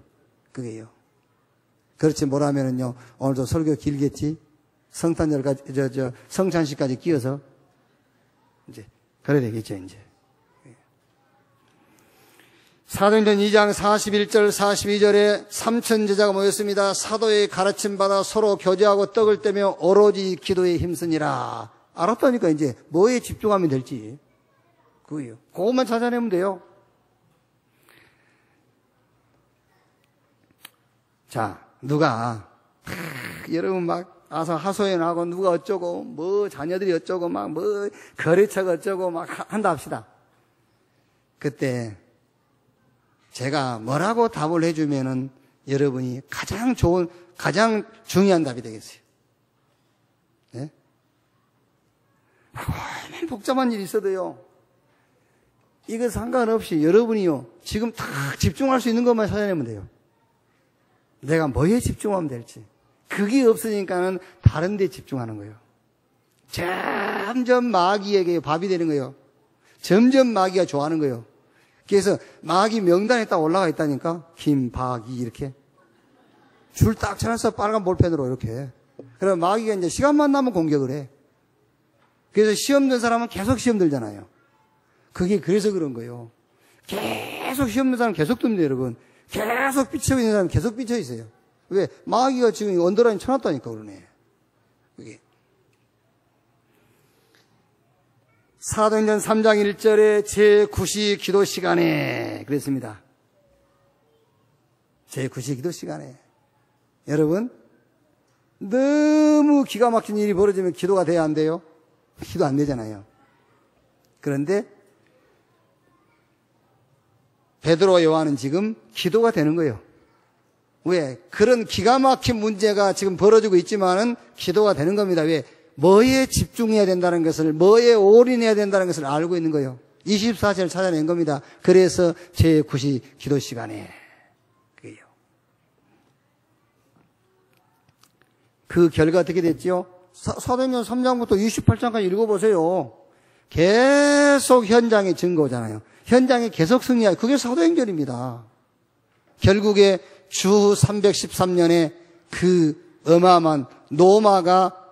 [SPEAKER 1] 그게요. 그렇지 뭐라면은요. 오늘도 설교 길겠지. 성탄절까지 성찬식까지 끼어서 이제 그래야 되겠죠 이제. 사도행전 2장 41절 42절에 3천 제자가 모였습니다. 사도의 가르침 받아 서로 교제하고 떡을 떼며 오로지 기도에 힘쓰니라. 알았다니까 이제 뭐에 집중하면 될지. 그거예요. 그것만 찾아내면 돼요. 자, 누가 여러분 막 아서 하소연하고 누가 어쩌고 뭐 자녀들이 어쩌고 막 뭐 거래처가 어쩌고 막 한다 합시다. 그때 제가 뭐라고 답을 해주면은 여러분이 가장 중요한 답이 되겠어요. 네? 복잡한 일이 있어도요.
[SPEAKER 3] 이거 상관없이 여러분이요, 지금 딱 집중할 수 있는 것만 찾아내면 돼요. 내가 뭐에 집중하면 될지. 그게 없으니까는 다른 데 집중하는 거예요. 점점 마귀에게 밥이 되는 거예요. 점점 마귀가 좋아하는 거예요. 그래서 마귀 명단에 딱 올라가 있다니까. 김박이 이렇게. 줄 딱 쳐놨어. 빨간 볼펜으로 이렇게. 그럼 마귀가 이제 시간만 나면 공격을 해. 그래서 시험 든 사람은 계속 시험 들잖아요. 그게 그래서 그런 거예요. 계속 시험 든 사람은 계속 듭니다, 여러분. 계속 삐쳐 있는 사람은 계속 삐쳐 있어요. 왜? 마귀가 지금 언더라인 쳐놨다니까, 그러네. 그게. 사도행전 3장 1절에 제9시 기도 시간에 그랬습니다. 제9시 기도 시간에. 여러분, 너무 기가 막힌 일이 벌어지면 기도가 돼야 안 돼요? 기도 안 되잖아요. 그런데 베드로와 요한은 지금 기도가 되는 거예요. 왜? 그런 기가 막힌 문제가 지금 벌어지고 있지만은 기도가 되는 겁니다. 왜? 뭐에 집중해야 된다는 것을, 뭐에 올인해야 된다는 것을 알고 있는 거예요. 24시를 찾아낸 겁니다. 그래서 제9시 기도 시간에. 그게요. 그 결과 어떻게 됐지요? 사도행전 3장부터 28장까지 읽어보세요. 계속 현장의 증거잖아요. 현장에 계속 승리하고, 그게 사도행전입니다. 결국에 주 313년에 그 어마어마한 로마가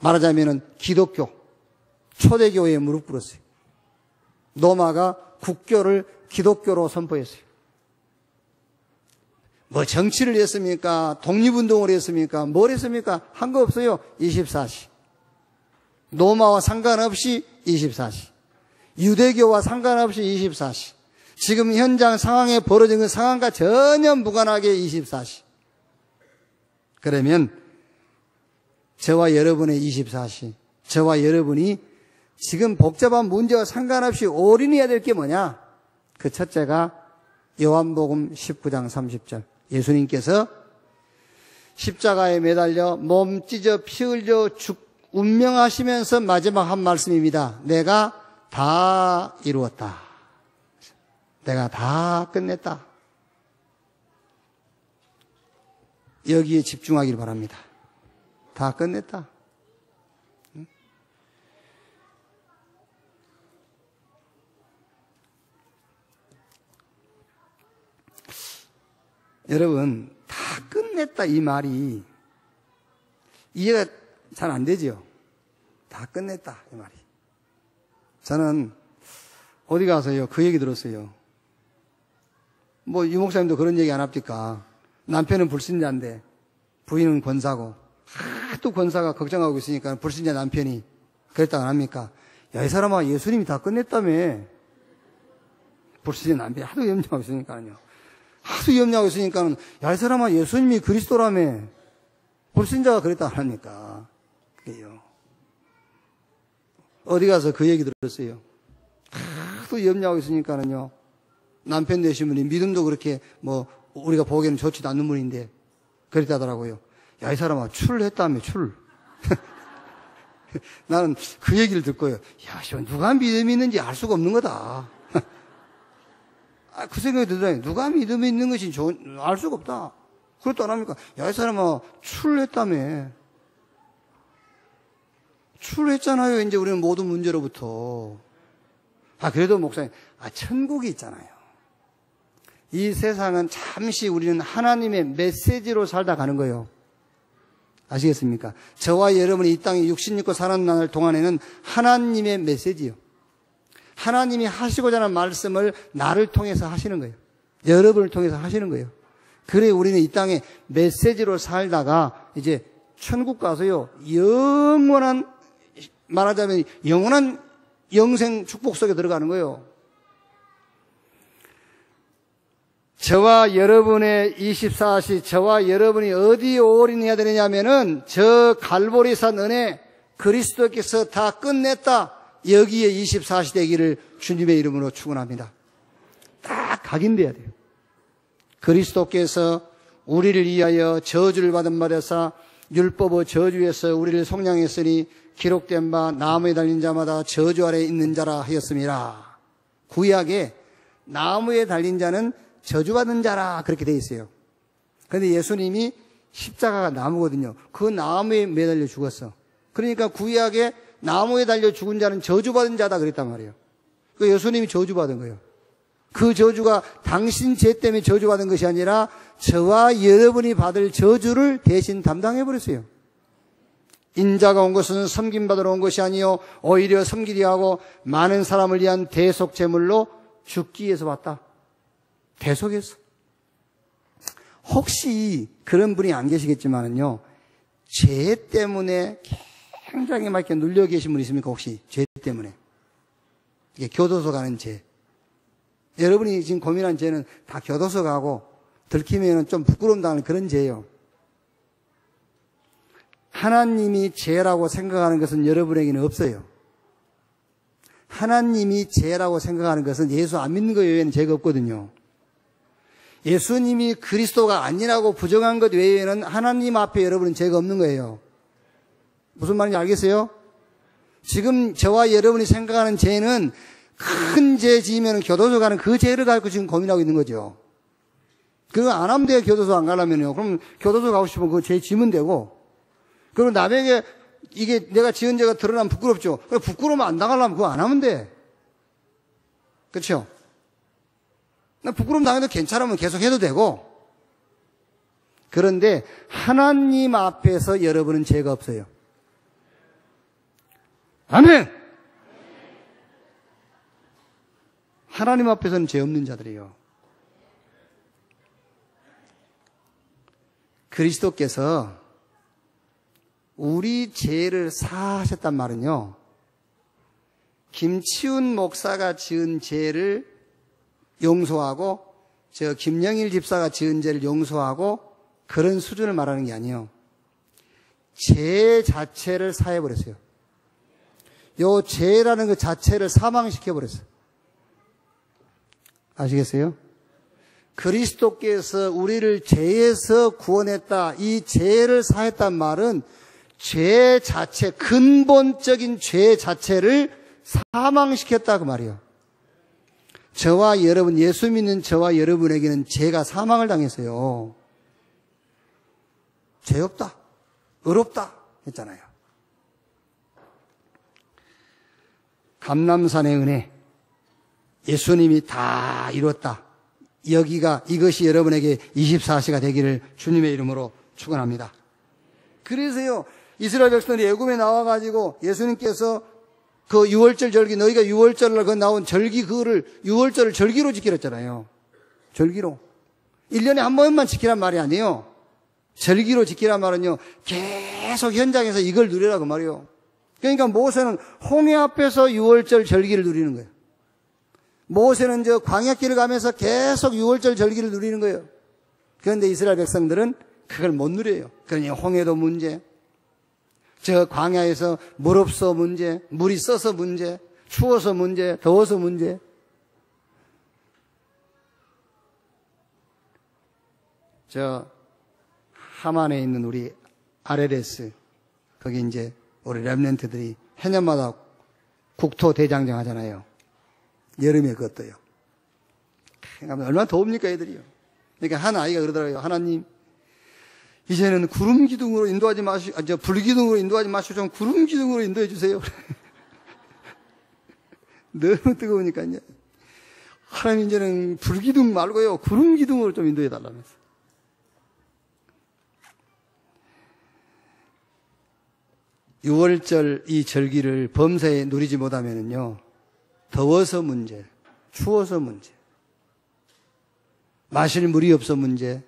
[SPEAKER 3] 말하자면은 기독교, 초대교회에 무릎 꿇었어요. 로마가 국교를 기독교로 선포했어요. 뭐 정치를 했습니까? 독립운동을 했습니까? 뭘 했습니까? 한 거 없어요. 24시. 로마와 상관없이 24시. 유대교와 상관없이 24시. 지금 현장 상황에 벌어진 그 상황과 전혀 무관하게 24시. 그러면 저와 여러분의 24시, 저와 여러분이 지금 복잡한 문제와 상관없이 올인해야 될 게 뭐냐? 그 첫째가 요한복음 19장 30절. 예수님께서 십자가에 매달려 몸 찢어 피 흘려 운명하시면서 마지막 한 말씀입니다. 내가 다 이루었다. 내가 다 끝냈다. 여기에 집중하기를 바랍니다. 다 끝냈다. 응? 여러분, 다 끝냈다 이 말이 이해가 잘 안 되죠? 다 끝냈다 이 말이. 저는 어디 가서요 그 얘기 들었어요. 뭐 유 목사님도 그런 얘기 안 합니까? 남편은 불신자인데 부인은 권사고 하도 권사가 걱정하고 있으니까 불신자 남편이 그랬다고 안 합니까? 야, 이 사람아 예수님이 다 끝냈다며. 불신자 남편이 하도 염려하고 있으니까요. 하도 염려하고 있으니까는 야, 이 사람아 예수님이 그리스도라며. 불신자가 그랬다고 안 합니까? 그게요. 어디 가서 그 얘기 들었어요. 하도 염려하고 있으니까는요. 남편 되신 분이 믿음도 그렇게 뭐 우리가 보기에는 좋지도 않는 분인데 그랬다더라고요. 야, 이 사람아 출했다며 출. 나는 그 얘기를 듣고요. 야, 누가 믿음이 있는지 알 수가 없는 거다. 그 생각이 들더라고요. 누가 믿음이 있는 것이 알 수가 없다. 그것도 안 합니까? 야, 이 사람아 출했다며. 출했잖아요. 이제 우리는 모든 문제로부터. 그래도 목사님, 천국이 있잖아요. 이 세상은 잠시 우리는 하나님의 메시지로 살다 가는 거예요. 아시겠습니까? 저와 여러분이 이 땅에 육신 입고 사는 날 동안에는 하나님의 메시지요. 하나님이 하시고자 하는 말씀을 나를 통해서 하시는 거예요. 여러분을 통해서 하시는 거예요. 그래 우리는 이 땅에 메시지로 살다가 이제 천국 가서요. 영원한 말하자면 영원한 영생 축복 속에 들어가는 거예요. 저와 여러분의 24시, 저와 여러분이 어디에 올인해야 되느냐면은 저 갈보리산 은혜 그리스도께서 다 끝냈다. 여기에 24시 되기를 주님의 이름으로 축원합니다. 딱 각인돼야 돼요. 그리스도께서 우리를 위하여 저주를 받은 바 되사 율법의 저주에서 우리를 속량했으니 기록된 바 나무에 달린 자마다 저주 아래 있는 자라 하였습니다. 구약에 나무에 달린 자는 저주받은 자라 그렇게 돼 있어요. 그런데 예수님이 십자가가 나무거든요. 그 나무에 매달려 죽었어. 그러니까 구약에 나무에 달려 죽은 자는 저주받은 자다 그랬단 말이에요. 그 예수님이 저주받은 거예요. 그 저주가 당신 죄 때문에 저주받은 것이 아니라 저와 여러분이 받을 저주를 대신 담당해버렸어요. 인자가 온 것은 섬김받으러 온 것이 아니요 오히려 섬기려 하고 많은 사람을 위한 대속 제물로 죽기 위해서 왔다. 대속해서. 혹시 그런 분이 안 계시겠지만은요, 죄 때문에 굉장히 막 이렇게 눌려 계신 분 있습니까? 혹시 죄 때문에 이게 교도소 가는 죄. 여러분이 지금 고민한 죄는 다 교도소 가고 들키면 좀 부끄러움 당하는 그런 죄예요. 하나님이 죄라고 생각하는 것은 여러분에게는 없어요. 하나님이 죄라고 생각하는 것은 예수 안 믿는 것 외에는 죄가 없거든요. 예수님이 그리스도가 아니라고 부정한 것 외에는 하나님 앞에 여러분은 죄가 없는 거예요. 무슨 말인지 알겠어요? 지금 저와 여러분이 생각하는 죄는 큰 죄 지으면 교도소 가는 그 죄를 가지고 지금 고민하고 있는 거죠. 그거 안 하면 돼요. 교도소 안 가려면요. 그럼 교도소 가고 싶으면 그 죄 지면 되고. 그리고 남에게 이게 내가 지은 죄가 드러나면 부끄럽죠. 부끄러우면 안 당하려면 그거 안 하면 돼. 그렇죠? 부끄러움 당해도 괜찮으면 계속 해도 되고. 그런데 하나님 앞에서 여러분은 죄가 없어요. 아멘! 하나님 앞에서는 죄 없는 자들이에요. 그리스도께서 우리 죄를 사하셨단 말은요, 김치훈 목사가 지은 죄를 용서하고 저 김영일 집사가 지은 죄를 용서하고 그런 수준을 말하는 게 아니에요. 죄 자체를 사해버렸어요. 요 죄라는 그 자체를 사망시켜버렸어요. 아시겠어요? 그리스도께서 우리를 죄에서 구원했다. 이 죄를 사했단 말은 죄 자체, 근본적인 죄 자체를 사망시켰다 그 말이에요. 저와 여러분, 예수 믿는 저와 여러분에게는 죄가 사망을 당했어요. 죄 없다, 의롭다 했잖아요. 감람산의 은혜, 예수님이 다 이뤘다. 이것이 여러분에게 24시가 되기를 주님의 이름으로 축원합니다. 그래서요, 이스라엘 백성들이 애굽에 나와가지고 예수님께서 그 유월절 절기, 너희가 유월절날 그 나온 절기 그거를 유월절을 절기로 지키랬잖아요. 절기로. 1년에 한 번만 지키란 말이 아니에요. 절기로 지키란 말은요, 계속 현장에서 이걸 누리라고 말이에요. 그러니까 모세는 홍해 앞에서 유월절 절기를 누리는 거예요. 모세는 저 광야길을 가면서 계속 유월절 절기를 누리는 거예요. 그런데 이스라엘 백성들은 그걸 못 누려요. 그러니 홍해도 문제, 저 광야에서 물 없어 문제, 물이 써서 문제, 추워서 문제, 더워서 문제. 저 하만에 있는 우리 RLS, 거기 이제 우리 렘넌트들이 해년마다 국토 대장정 하잖아요. 여름에 그것도요. 얼마나 더웁니까 애들이요. 그러니까 한 아이가 그러더라고요. 하나님, 이제는 구름 기둥으로 인도하지 마시고, 불 기둥으로 인도하지 마시고 좀 구름 기둥으로 인도해 주세요. 너무 뜨거우니까요. 하나님, 이제는 불 기둥 말고요, 구름 기둥으로 좀 인도해 달라면서. 유월절 이 절기를 범사에 누리지 못하면은요, 더워서 문제, 추워서 문제, 마실 물이 없어 문제,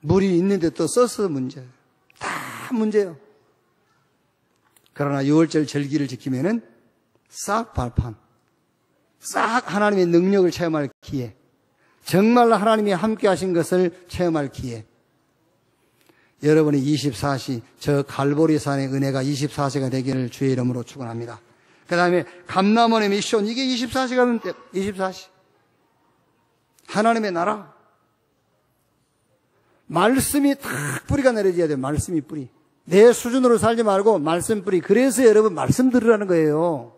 [SPEAKER 3] 물이 있는데 또 써서 문제, 다 문제예요. 그러나 유월절 절기를 지키면은 싹 발판, 싹 하나님의 능력을 체험할 기회, 정말 하나님이 함께 하신 것을 체험할 기회. 여러분의 24시, 저 갈보리산의 은혜가 24시가 되기를 주의 이름으로 축원합니다. 그 다음에 감람원의 미션, 이게 24시간, 24시. 하나님의 나라. 말씀이 탁 뿌리가 내려져야 돼요. 말씀이 뿌리. 내 수준으로 살지 말고 말씀 뿌리. 그래서 여러분 말씀 들으라는 거예요.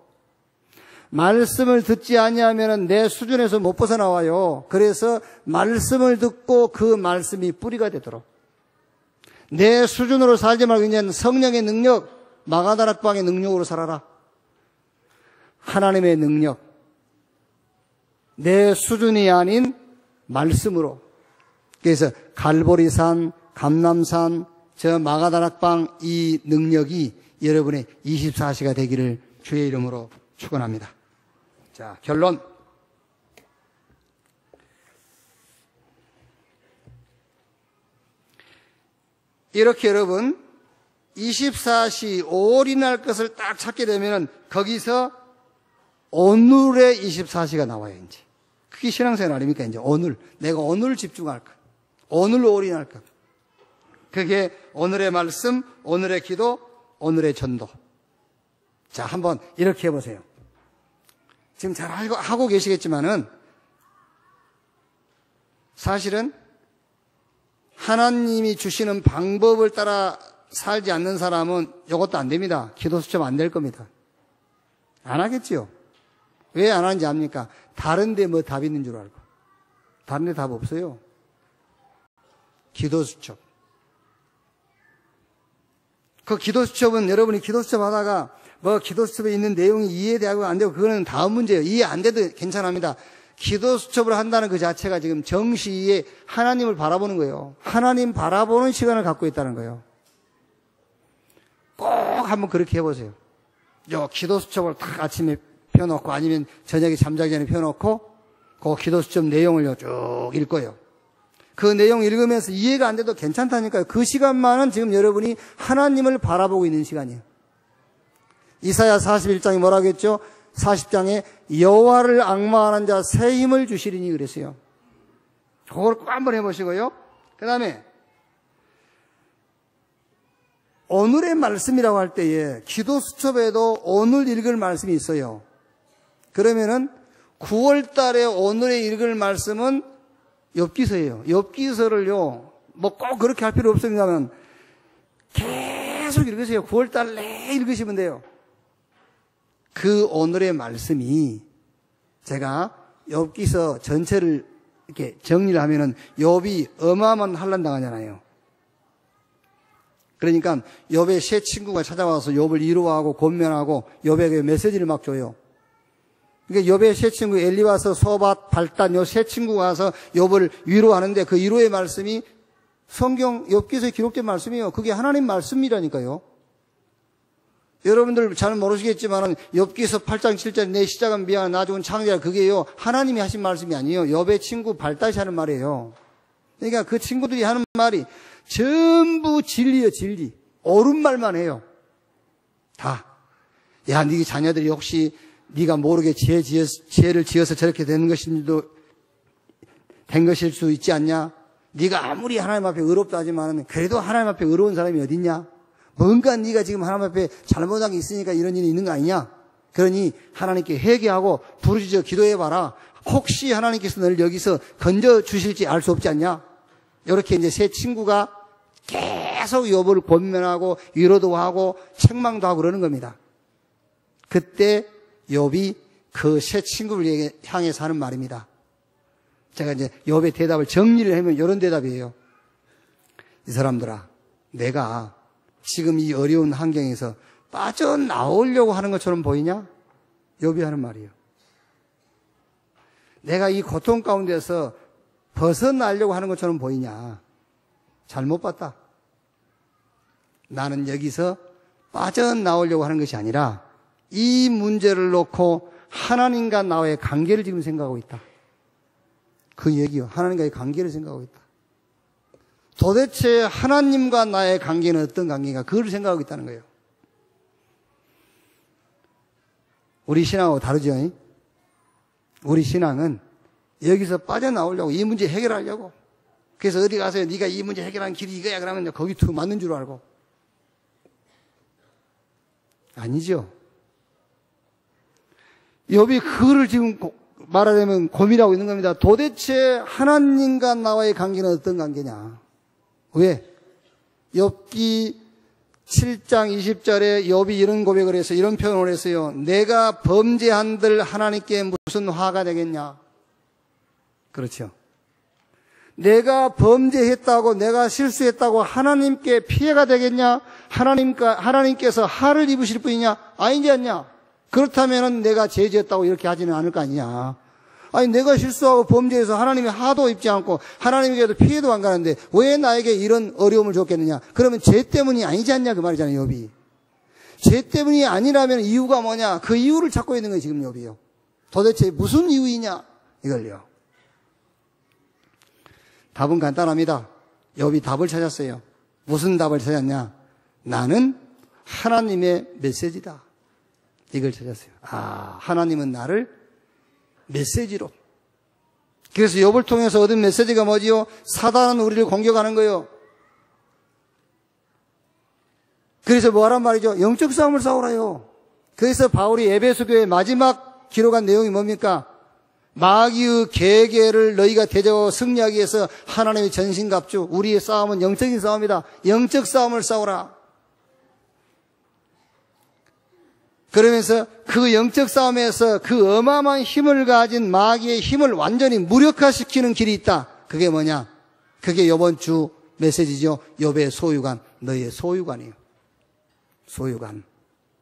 [SPEAKER 3] 말씀을 듣지 아니하면 내 수준에서 못 벗어나와요. 그래서 말씀을 듣고 그 말씀이 뿌리가 되도록 내 수준으로 살지 말고 그냥 성령의 능력, 마가다락방의 능력으로 살아라. 하나님의 능력, 내 수준이 아닌 말씀으로. 그래서 갈보리산, 감람산, 저 마가다락방 이 능력이 여러분의 24시가 되기를 주의 이름으로 축원합니다. 자, 결론. 이렇게 여러분 24시 올인할 것을 딱 찾게 되면 거기서 오늘의 24시가 나와요. 이제 그게 신앙생활 아닙니까? 이제 오늘 내가 오늘 집중할 것, 오늘 올인할 것. 그게 오늘의 말씀, 오늘의 기도, 오늘의 전도. 자, 한번 이렇게 해보세요. 지금 잘 하고 계시겠지만은 사실은 하나님이 주시는 방법을 따라 살지 않는 사람은 이것도 안 됩니다. 기도 수첩 안 될 겁니다. 안 하겠지요. 왜 안 하는지 압니까? 다른 데 뭐 답 있는 줄 알고. 다른 데 답 없어요. 기도 수첩. 그 기도 수첩은 여러분이 기도 수첩 하다가 뭐 기도 수첩에 있는 내용이 이해되고 안 되고 그거는 다음 문제예요. 이해 안 돼도 괜찮습니다. 기도 수첩을 한다는 그 자체가 지금 정시에 하나님을 바라보는 거예요. 하나님 바라보는 시간을 갖고 있다는 거예요. 꼭 한번 그렇게 해보세요. 요 기도 수첩을 딱 아침에 펴놓고 아니면 저녁에 잠자기 전에 펴놓고 그 기도 수첩 내용을 쭉 읽어요. 그 내용 읽으면서 이해가 안 돼도 괜찮다니까요. 그 시간만은 지금 여러분이 하나님을 바라보고 있는 시간이에요. 이사야 41장이 뭐라고 했죠? 40장에 여호와를 앙망하는 자 새 힘을 주시리니 그랬어요. 그걸 꼭 한번 해보시고요. 그 다음에 오늘의 말씀이라고 할 때에 기도 수첩에도 오늘 읽을 말씀이 있어요. 그러면은 9월 달에 오늘의 읽을 말씀은 엽기서예요. 엽기서를요, 뭐 꼭 그렇게 할 필요 없습니다만 계속 읽으세요. 9월 달 내내 읽으시면 돼요. 그 오늘의 말씀이 제가 엽기서 전체를 이렇게 정리를 하면은 욥이 어마어마한 환난 당하잖아요. 그러니까 욥의 세 친구가 찾아와서 욥을 위로하고 권면하고 욥에게 메시지를 막 줘요. 그러니까 욥의 세 친구 엘리바스, 소밧, 발단 요 세 친구가 와서 욥을 위로하는데 그 위로의 말씀이 성경 욥기서에 기록된 말씀이에요. 그게 하나님 말씀이라니까요. 여러분들 잘 모르시겠지만 욥기서 8장 7절 내 시작은 미안 나 죽은 창조자 그게요 하나님이 하신 말씀이 아니에요. 욥의 친구 발단이 하는 말이에요. 그러니까 그 친구들이 하는 말이 전부 진리예요. 진리. 옳은 말만 해요. 다. 야, 네 자녀들이 혹시 네가 모르게 죄를 지어서 저렇게 되는 것인지도 된 것일 수 있지 않냐? 네가 아무리 하나님 앞에 의롭다 하지만 그래도 하나님 앞에 의로운 사람이 어디 있냐? 뭔가 네가 지금 하나님 앞에 잘못한 게 있으니까 이런 일이 있는 거 아니냐? 그러니 하나님께 회개하고 부르짖어 기도해봐라. 혹시 하나님께서 너를 여기서 건져 주실지 알 수 없지 않냐? 이렇게 이제 세 친구가 계속 욥을 권면하고 위로도 하고 책망도 하고 그러는 겁니다. 그때 욥이 그 세 친구를 향해서 하는 말입니다. 제가 이제 욥의 대답을 정리를 하면 이런 대답이에요. 이 사람들아, 내가 지금 이 어려운 환경에서 빠져나오려고 하는 것처럼 보이냐? 욥이 하는 말이에요. 내가 이 고통 가운데서 벗어나려고 하는 것처럼 보이냐? 잘못 봤다. 나는 여기서 빠져나오려고 하는 것이 아니라 이 문제를 놓고 하나님과 나와의 관계를 지금 생각하고 있다. 그 얘기요. 하나님과의 관계를 생각하고 있다. 도대체 하나님과 나의 관계는 어떤 관계인가? 그걸 생각하고 있다는 거예요. 우리 신앙하고 다르죠? 우리 신앙은 여기서 빠져나오려고 이 문제 해결하려고. 그래서 어디 가서 네가 이 문제 해결하는 길이 이거야 그러면 거기 툭 맞는 줄 알고. 아니죠. 욥이 그거를 지금 말하자면 고민하고 있는 겁니다. 도대체 하나님과 나와의 관계는 어떤 관계냐? 왜? 욥기 7장 20절에 욥이 이런 고백을 해서 이런 표현을 했어요. 내가 범죄한들 하나님께 무슨 화가 되겠냐? 그렇죠. 내가 범죄했다고, 내가 실수했다고 하나님께 피해가 되겠냐? 하나님께서 화를 입으실 분이냐? 아니지 않냐? 그렇다면 내가 죄지었다고 이렇게 하지는 않을 거 아니냐? 아니, 내가 실수하고 범죄해서 하나님이 화도 입지 않고 하나님에게도 피해도 안 가는데 왜 나에게 이런 어려움을 줬겠느냐? 그러면 죄 때문이 아니지 않냐? 그 말이잖아요, 욥이. 죄 때문이 아니라면 이유가 뭐냐? 그 이유를 찾고 있는 거예요, 지금 욥이요. 도대체 무슨 이유이냐? 이걸요. 답은 간단합니다. 욥이 답을 찾았어요. 무슨 답을 찾았냐? 나는 하나님의 메시지다. 이걸 찾았어요. 아, 하나님은 나를 메시지로. 그래서 욥을 통해서 얻은 메시지가 뭐지요? 사단은 우리를 공격하는 거예요. 그래서 뭐란 말이죠? 영적 싸움을 싸우라요. 그래서 바울이 에베소 교회 마지막 기록한 내용이 뭡니까? 마귀의 계계를 너희가 대적하고 승리하기 위해서 하나님의 전신갑주. 우리의 싸움은 영적인 싸움이다. 영적 싸움을 싸우라. 그러면서 그 영적 싸움에서 그 어마어마한 힘을 가진 마귀의 힘을 완전히 무력화시키는 길이 있다. 그게 뭐냐? 그게 이번 주 메시지죠. 욥의 소유관, 너희의 소유관이에요. 소유관.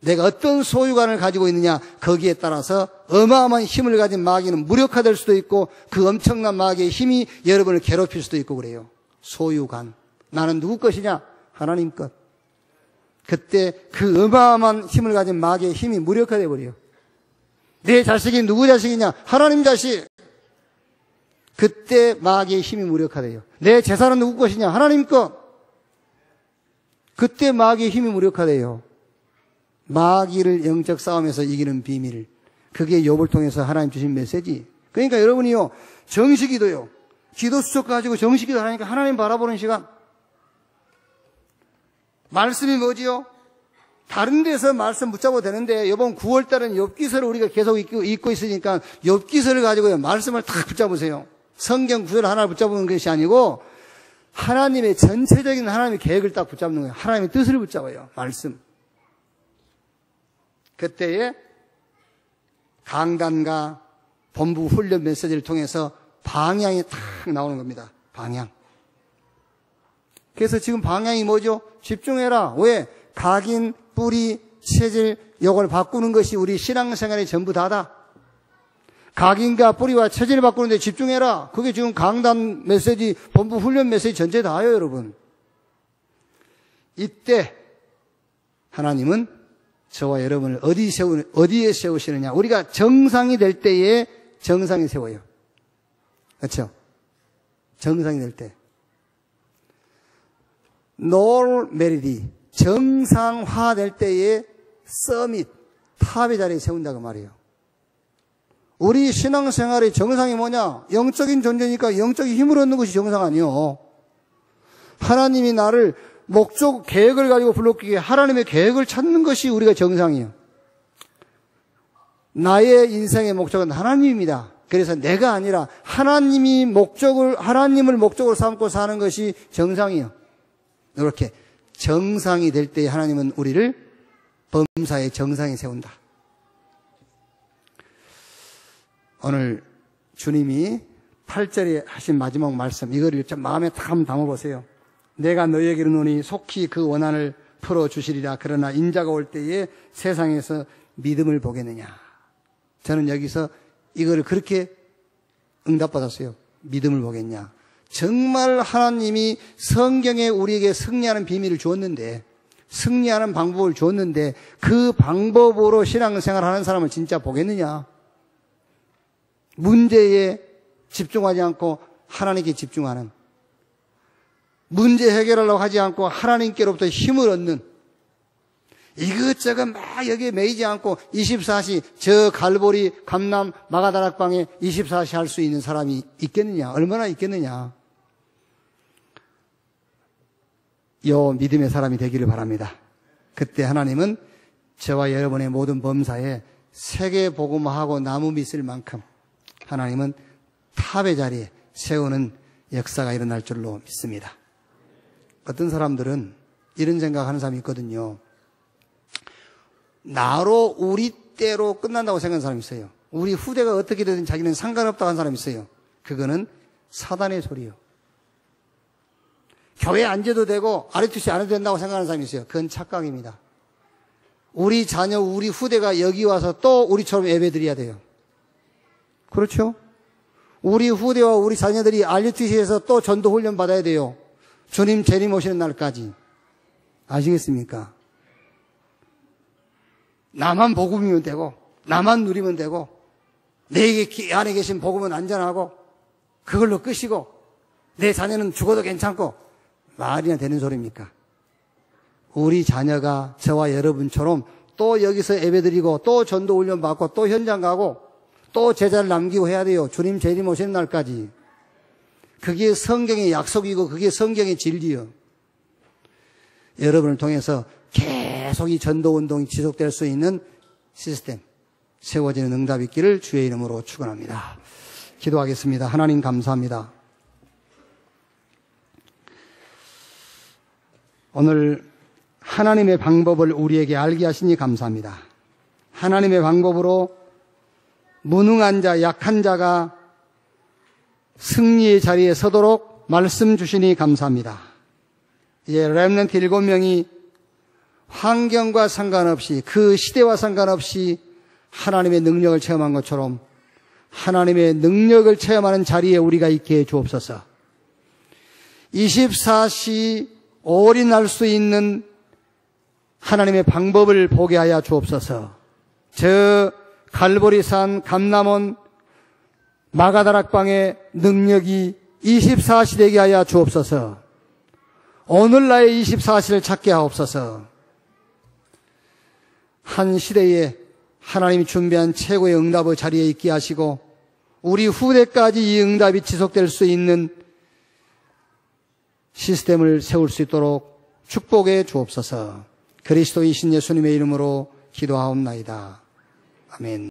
[SPEAKER 3] 내가 어떤 소유관을 가지고 있느냐, 거기에 따라서 어마어마한 힘을 가진 마귀는 무력화될 수도 있고 그 엄청난 마귀의 힘이 여러분을 괴롭힐 수도 있고 그래요. 소유관. 나는 누구 것이냐? 하나님 것. 그때 그 어마어마한 힘을 가진 마귀의 힘이 무력화되어 버려요. 내 자식이 누구 자식이냐? 하나님 자식. 그때 마귀의 힘이 무력화돼요. 내 재산은 누구 것이냐? 하나님 것. 그때 마귀의 힘이 무력화돼요. 마귀를 영적 싸움에서 이기는 비밀. 그게 욥을 통해서 하나님 주신 메시지. 그러니까 여러분이요, 정식기도요. 기도 수첩 가지고 정식기도 하니까 하나님 바라보는 시간. 말씀이 뭐지요? 다른 데서 말씀 붙잡아도 되는데 이번 9월달은 욥기서를 우리가 계속 읽고 있으니까 욥기서를 가지고요, 말씀을 딱 붙잡으세요. 성경 구절 하나를 붙잡는 것이 아니고 하나님의 전체적인 하나님의 계획을 딱 붙잡는 거예요. 하나님의 뜻을 붙잡아요. 말씀. 그때에 강단과 본부 훈련 메시지를 통해서 방향이 딱 나오는 겁니다. 방향. 그래서 지금 방향이 뭐죠? 집중해라. 왜? 각인, 뿌리, 체질, 이걸 바꾸는 것이 우리 신앙생활의 전부 다다. 각인과 뿌리와 체질을 바꾸는데 집중해라. 그게 지금 강단 메시지, 본부 훈련 메시지 전체 다예요, 여러분. 이때 하나님은 저와 여러분을 어디에 세우시느냐? 우리가 정상이 될 때에 정상이 세워요. 그렇죠? 정상이 될 때. 노멀리티, 정상화될 때에 서밋, 탑의 자리에 세운다고 말이에요. 우리 신앙생활의 정상이 뭐냐? 영적인 존재니까 영적인 힘을 얻는 것이 정상 아니요. 하나님이 나를 목적, 계획을 가지고 불렀기에 하나님의 계획을 찾는 것이 우리가 정상이에요. 나의 인생의 목적은 하나님입니다. 그래서 내가 아니라 하나님을 목적으로 삼고 사는 것이 정상이에요. 이렇게 정상이 될 때 하나님은 우리를 범사의 정상에 세운다. 오늘 주님이 8절에 하신 마지막 말씀, 이거를 좀 마음에 딱 한번 담아보세요. 내가 너희에게 이르노니 속히 그 원한을 풀어주시리라. 그러나 인자가 올 때에 세상에서 믿음을 보겠느냐. 저는 여기서 이거를 그렇게 응답받았어요. 믿음을 보겠냐. 정말 하나님이 성경에 우리에게 승리하는 비밀을 주었는데, 승리하는 방법을 주었는데 그 방법으로 신앙생활 하는 사람을 진짜 보겠느냐. 문제에 집중하지 않고 하나님께 집중하는, 문제 해결하려고 하지 않고 하나님께로부터 힘을 얻는, 이것저것 막 여기에 매이지 않고 24시 저 갈보리 감남 마가다락방에 24시 할 수 있는 사람이 있겠느냐? 얼마나 있겠느냐? 요 믿음의 사람이 되기를 바랍니다. 그때 하나님은 저와 여러분의 모든 범사에 세계 복음화하고 나무 밑을 만큼 하나님은 탑의 자리에 세우는 역사가 일어날 줄로 믿습니다. 어떤 사람들은 이런 생각하는 사람이 있거든요. 나로 우리 때로 끝난다고 생각하는 사람이 있어요. 우리 후대가 어떻게 되든 자기는 상관없다고 하는 사람이 있어요. 그거는 사단의 소리예요. 교회에 앉아도 되고 RUTC 안 해도 된다고 생각하는 사람이 있어요. 그건 착각입니다. 우리 자녀, 우리 후대가 여기 와서 또 우리처럼 예배드려야 돼요. 그렇죠? 우리 후대와 우리 자녀들이 RUTC에서 또 전도 훈련 받아야 돼요. 주님 재림 오시는 날까지. 아시겠습니까? 나만 복음이면 되고 나만 누리면 되고 내 안에 계신 복음은 안전하고 그걸로 끝이고 내 자녀는 죽어도 괜찮고 말이나 되는 소리입니까? 우리 자녀가 저와 여러분처럼 또 여기서 예배드리고 또 전도 훈련 받고 또 현장 가고 또 제자를 남기고 해야 돼요. 주님 재림 오시는 날까지. 그게 성경의 약속이고 그게 성경의 진리요. 여러분을 통해서 계속 이 전도 운동이 지속될 수 있는 시스템 세워지는 응답이 있기를 주의 이름으로 축원합니다. 기도하겠습니다. 하나님 감사합니다. 오늘 하나님의 방법을 우리에게 알게 하시니 감사합니다. 하나님의 방법으로 무능한 자, 약한 자가 승리의 자리에 서도록 말씀 주시니 감사합니다. 이제 렘넌트 7명이 환경과 상관없이 그 시대와 상관없이 하나님의 능력을 체험한 것처럼 하나님의 능력을 체험하는 자리에 우리가 있게 해 주옵소서. 24시 올인할 수 있는 하나님의 방법을 보게 하여 주옵소서. 저 갈보리산 감람원 마가다락방의 능력이 24시 되게 하여 주옵소서. 오늘날의 24시를 찾게 하옵소서. 한 시대에 하나님이 준비한 최고의 응답의 자리에 있게 하시고 우리 후대까지 이 응답이 지속될 수 있는 시스템을 세울 수 있도록 축복해 주옵소서. 그리스도이신 예수님의 이름으로 기도하옵나이다. 아멘.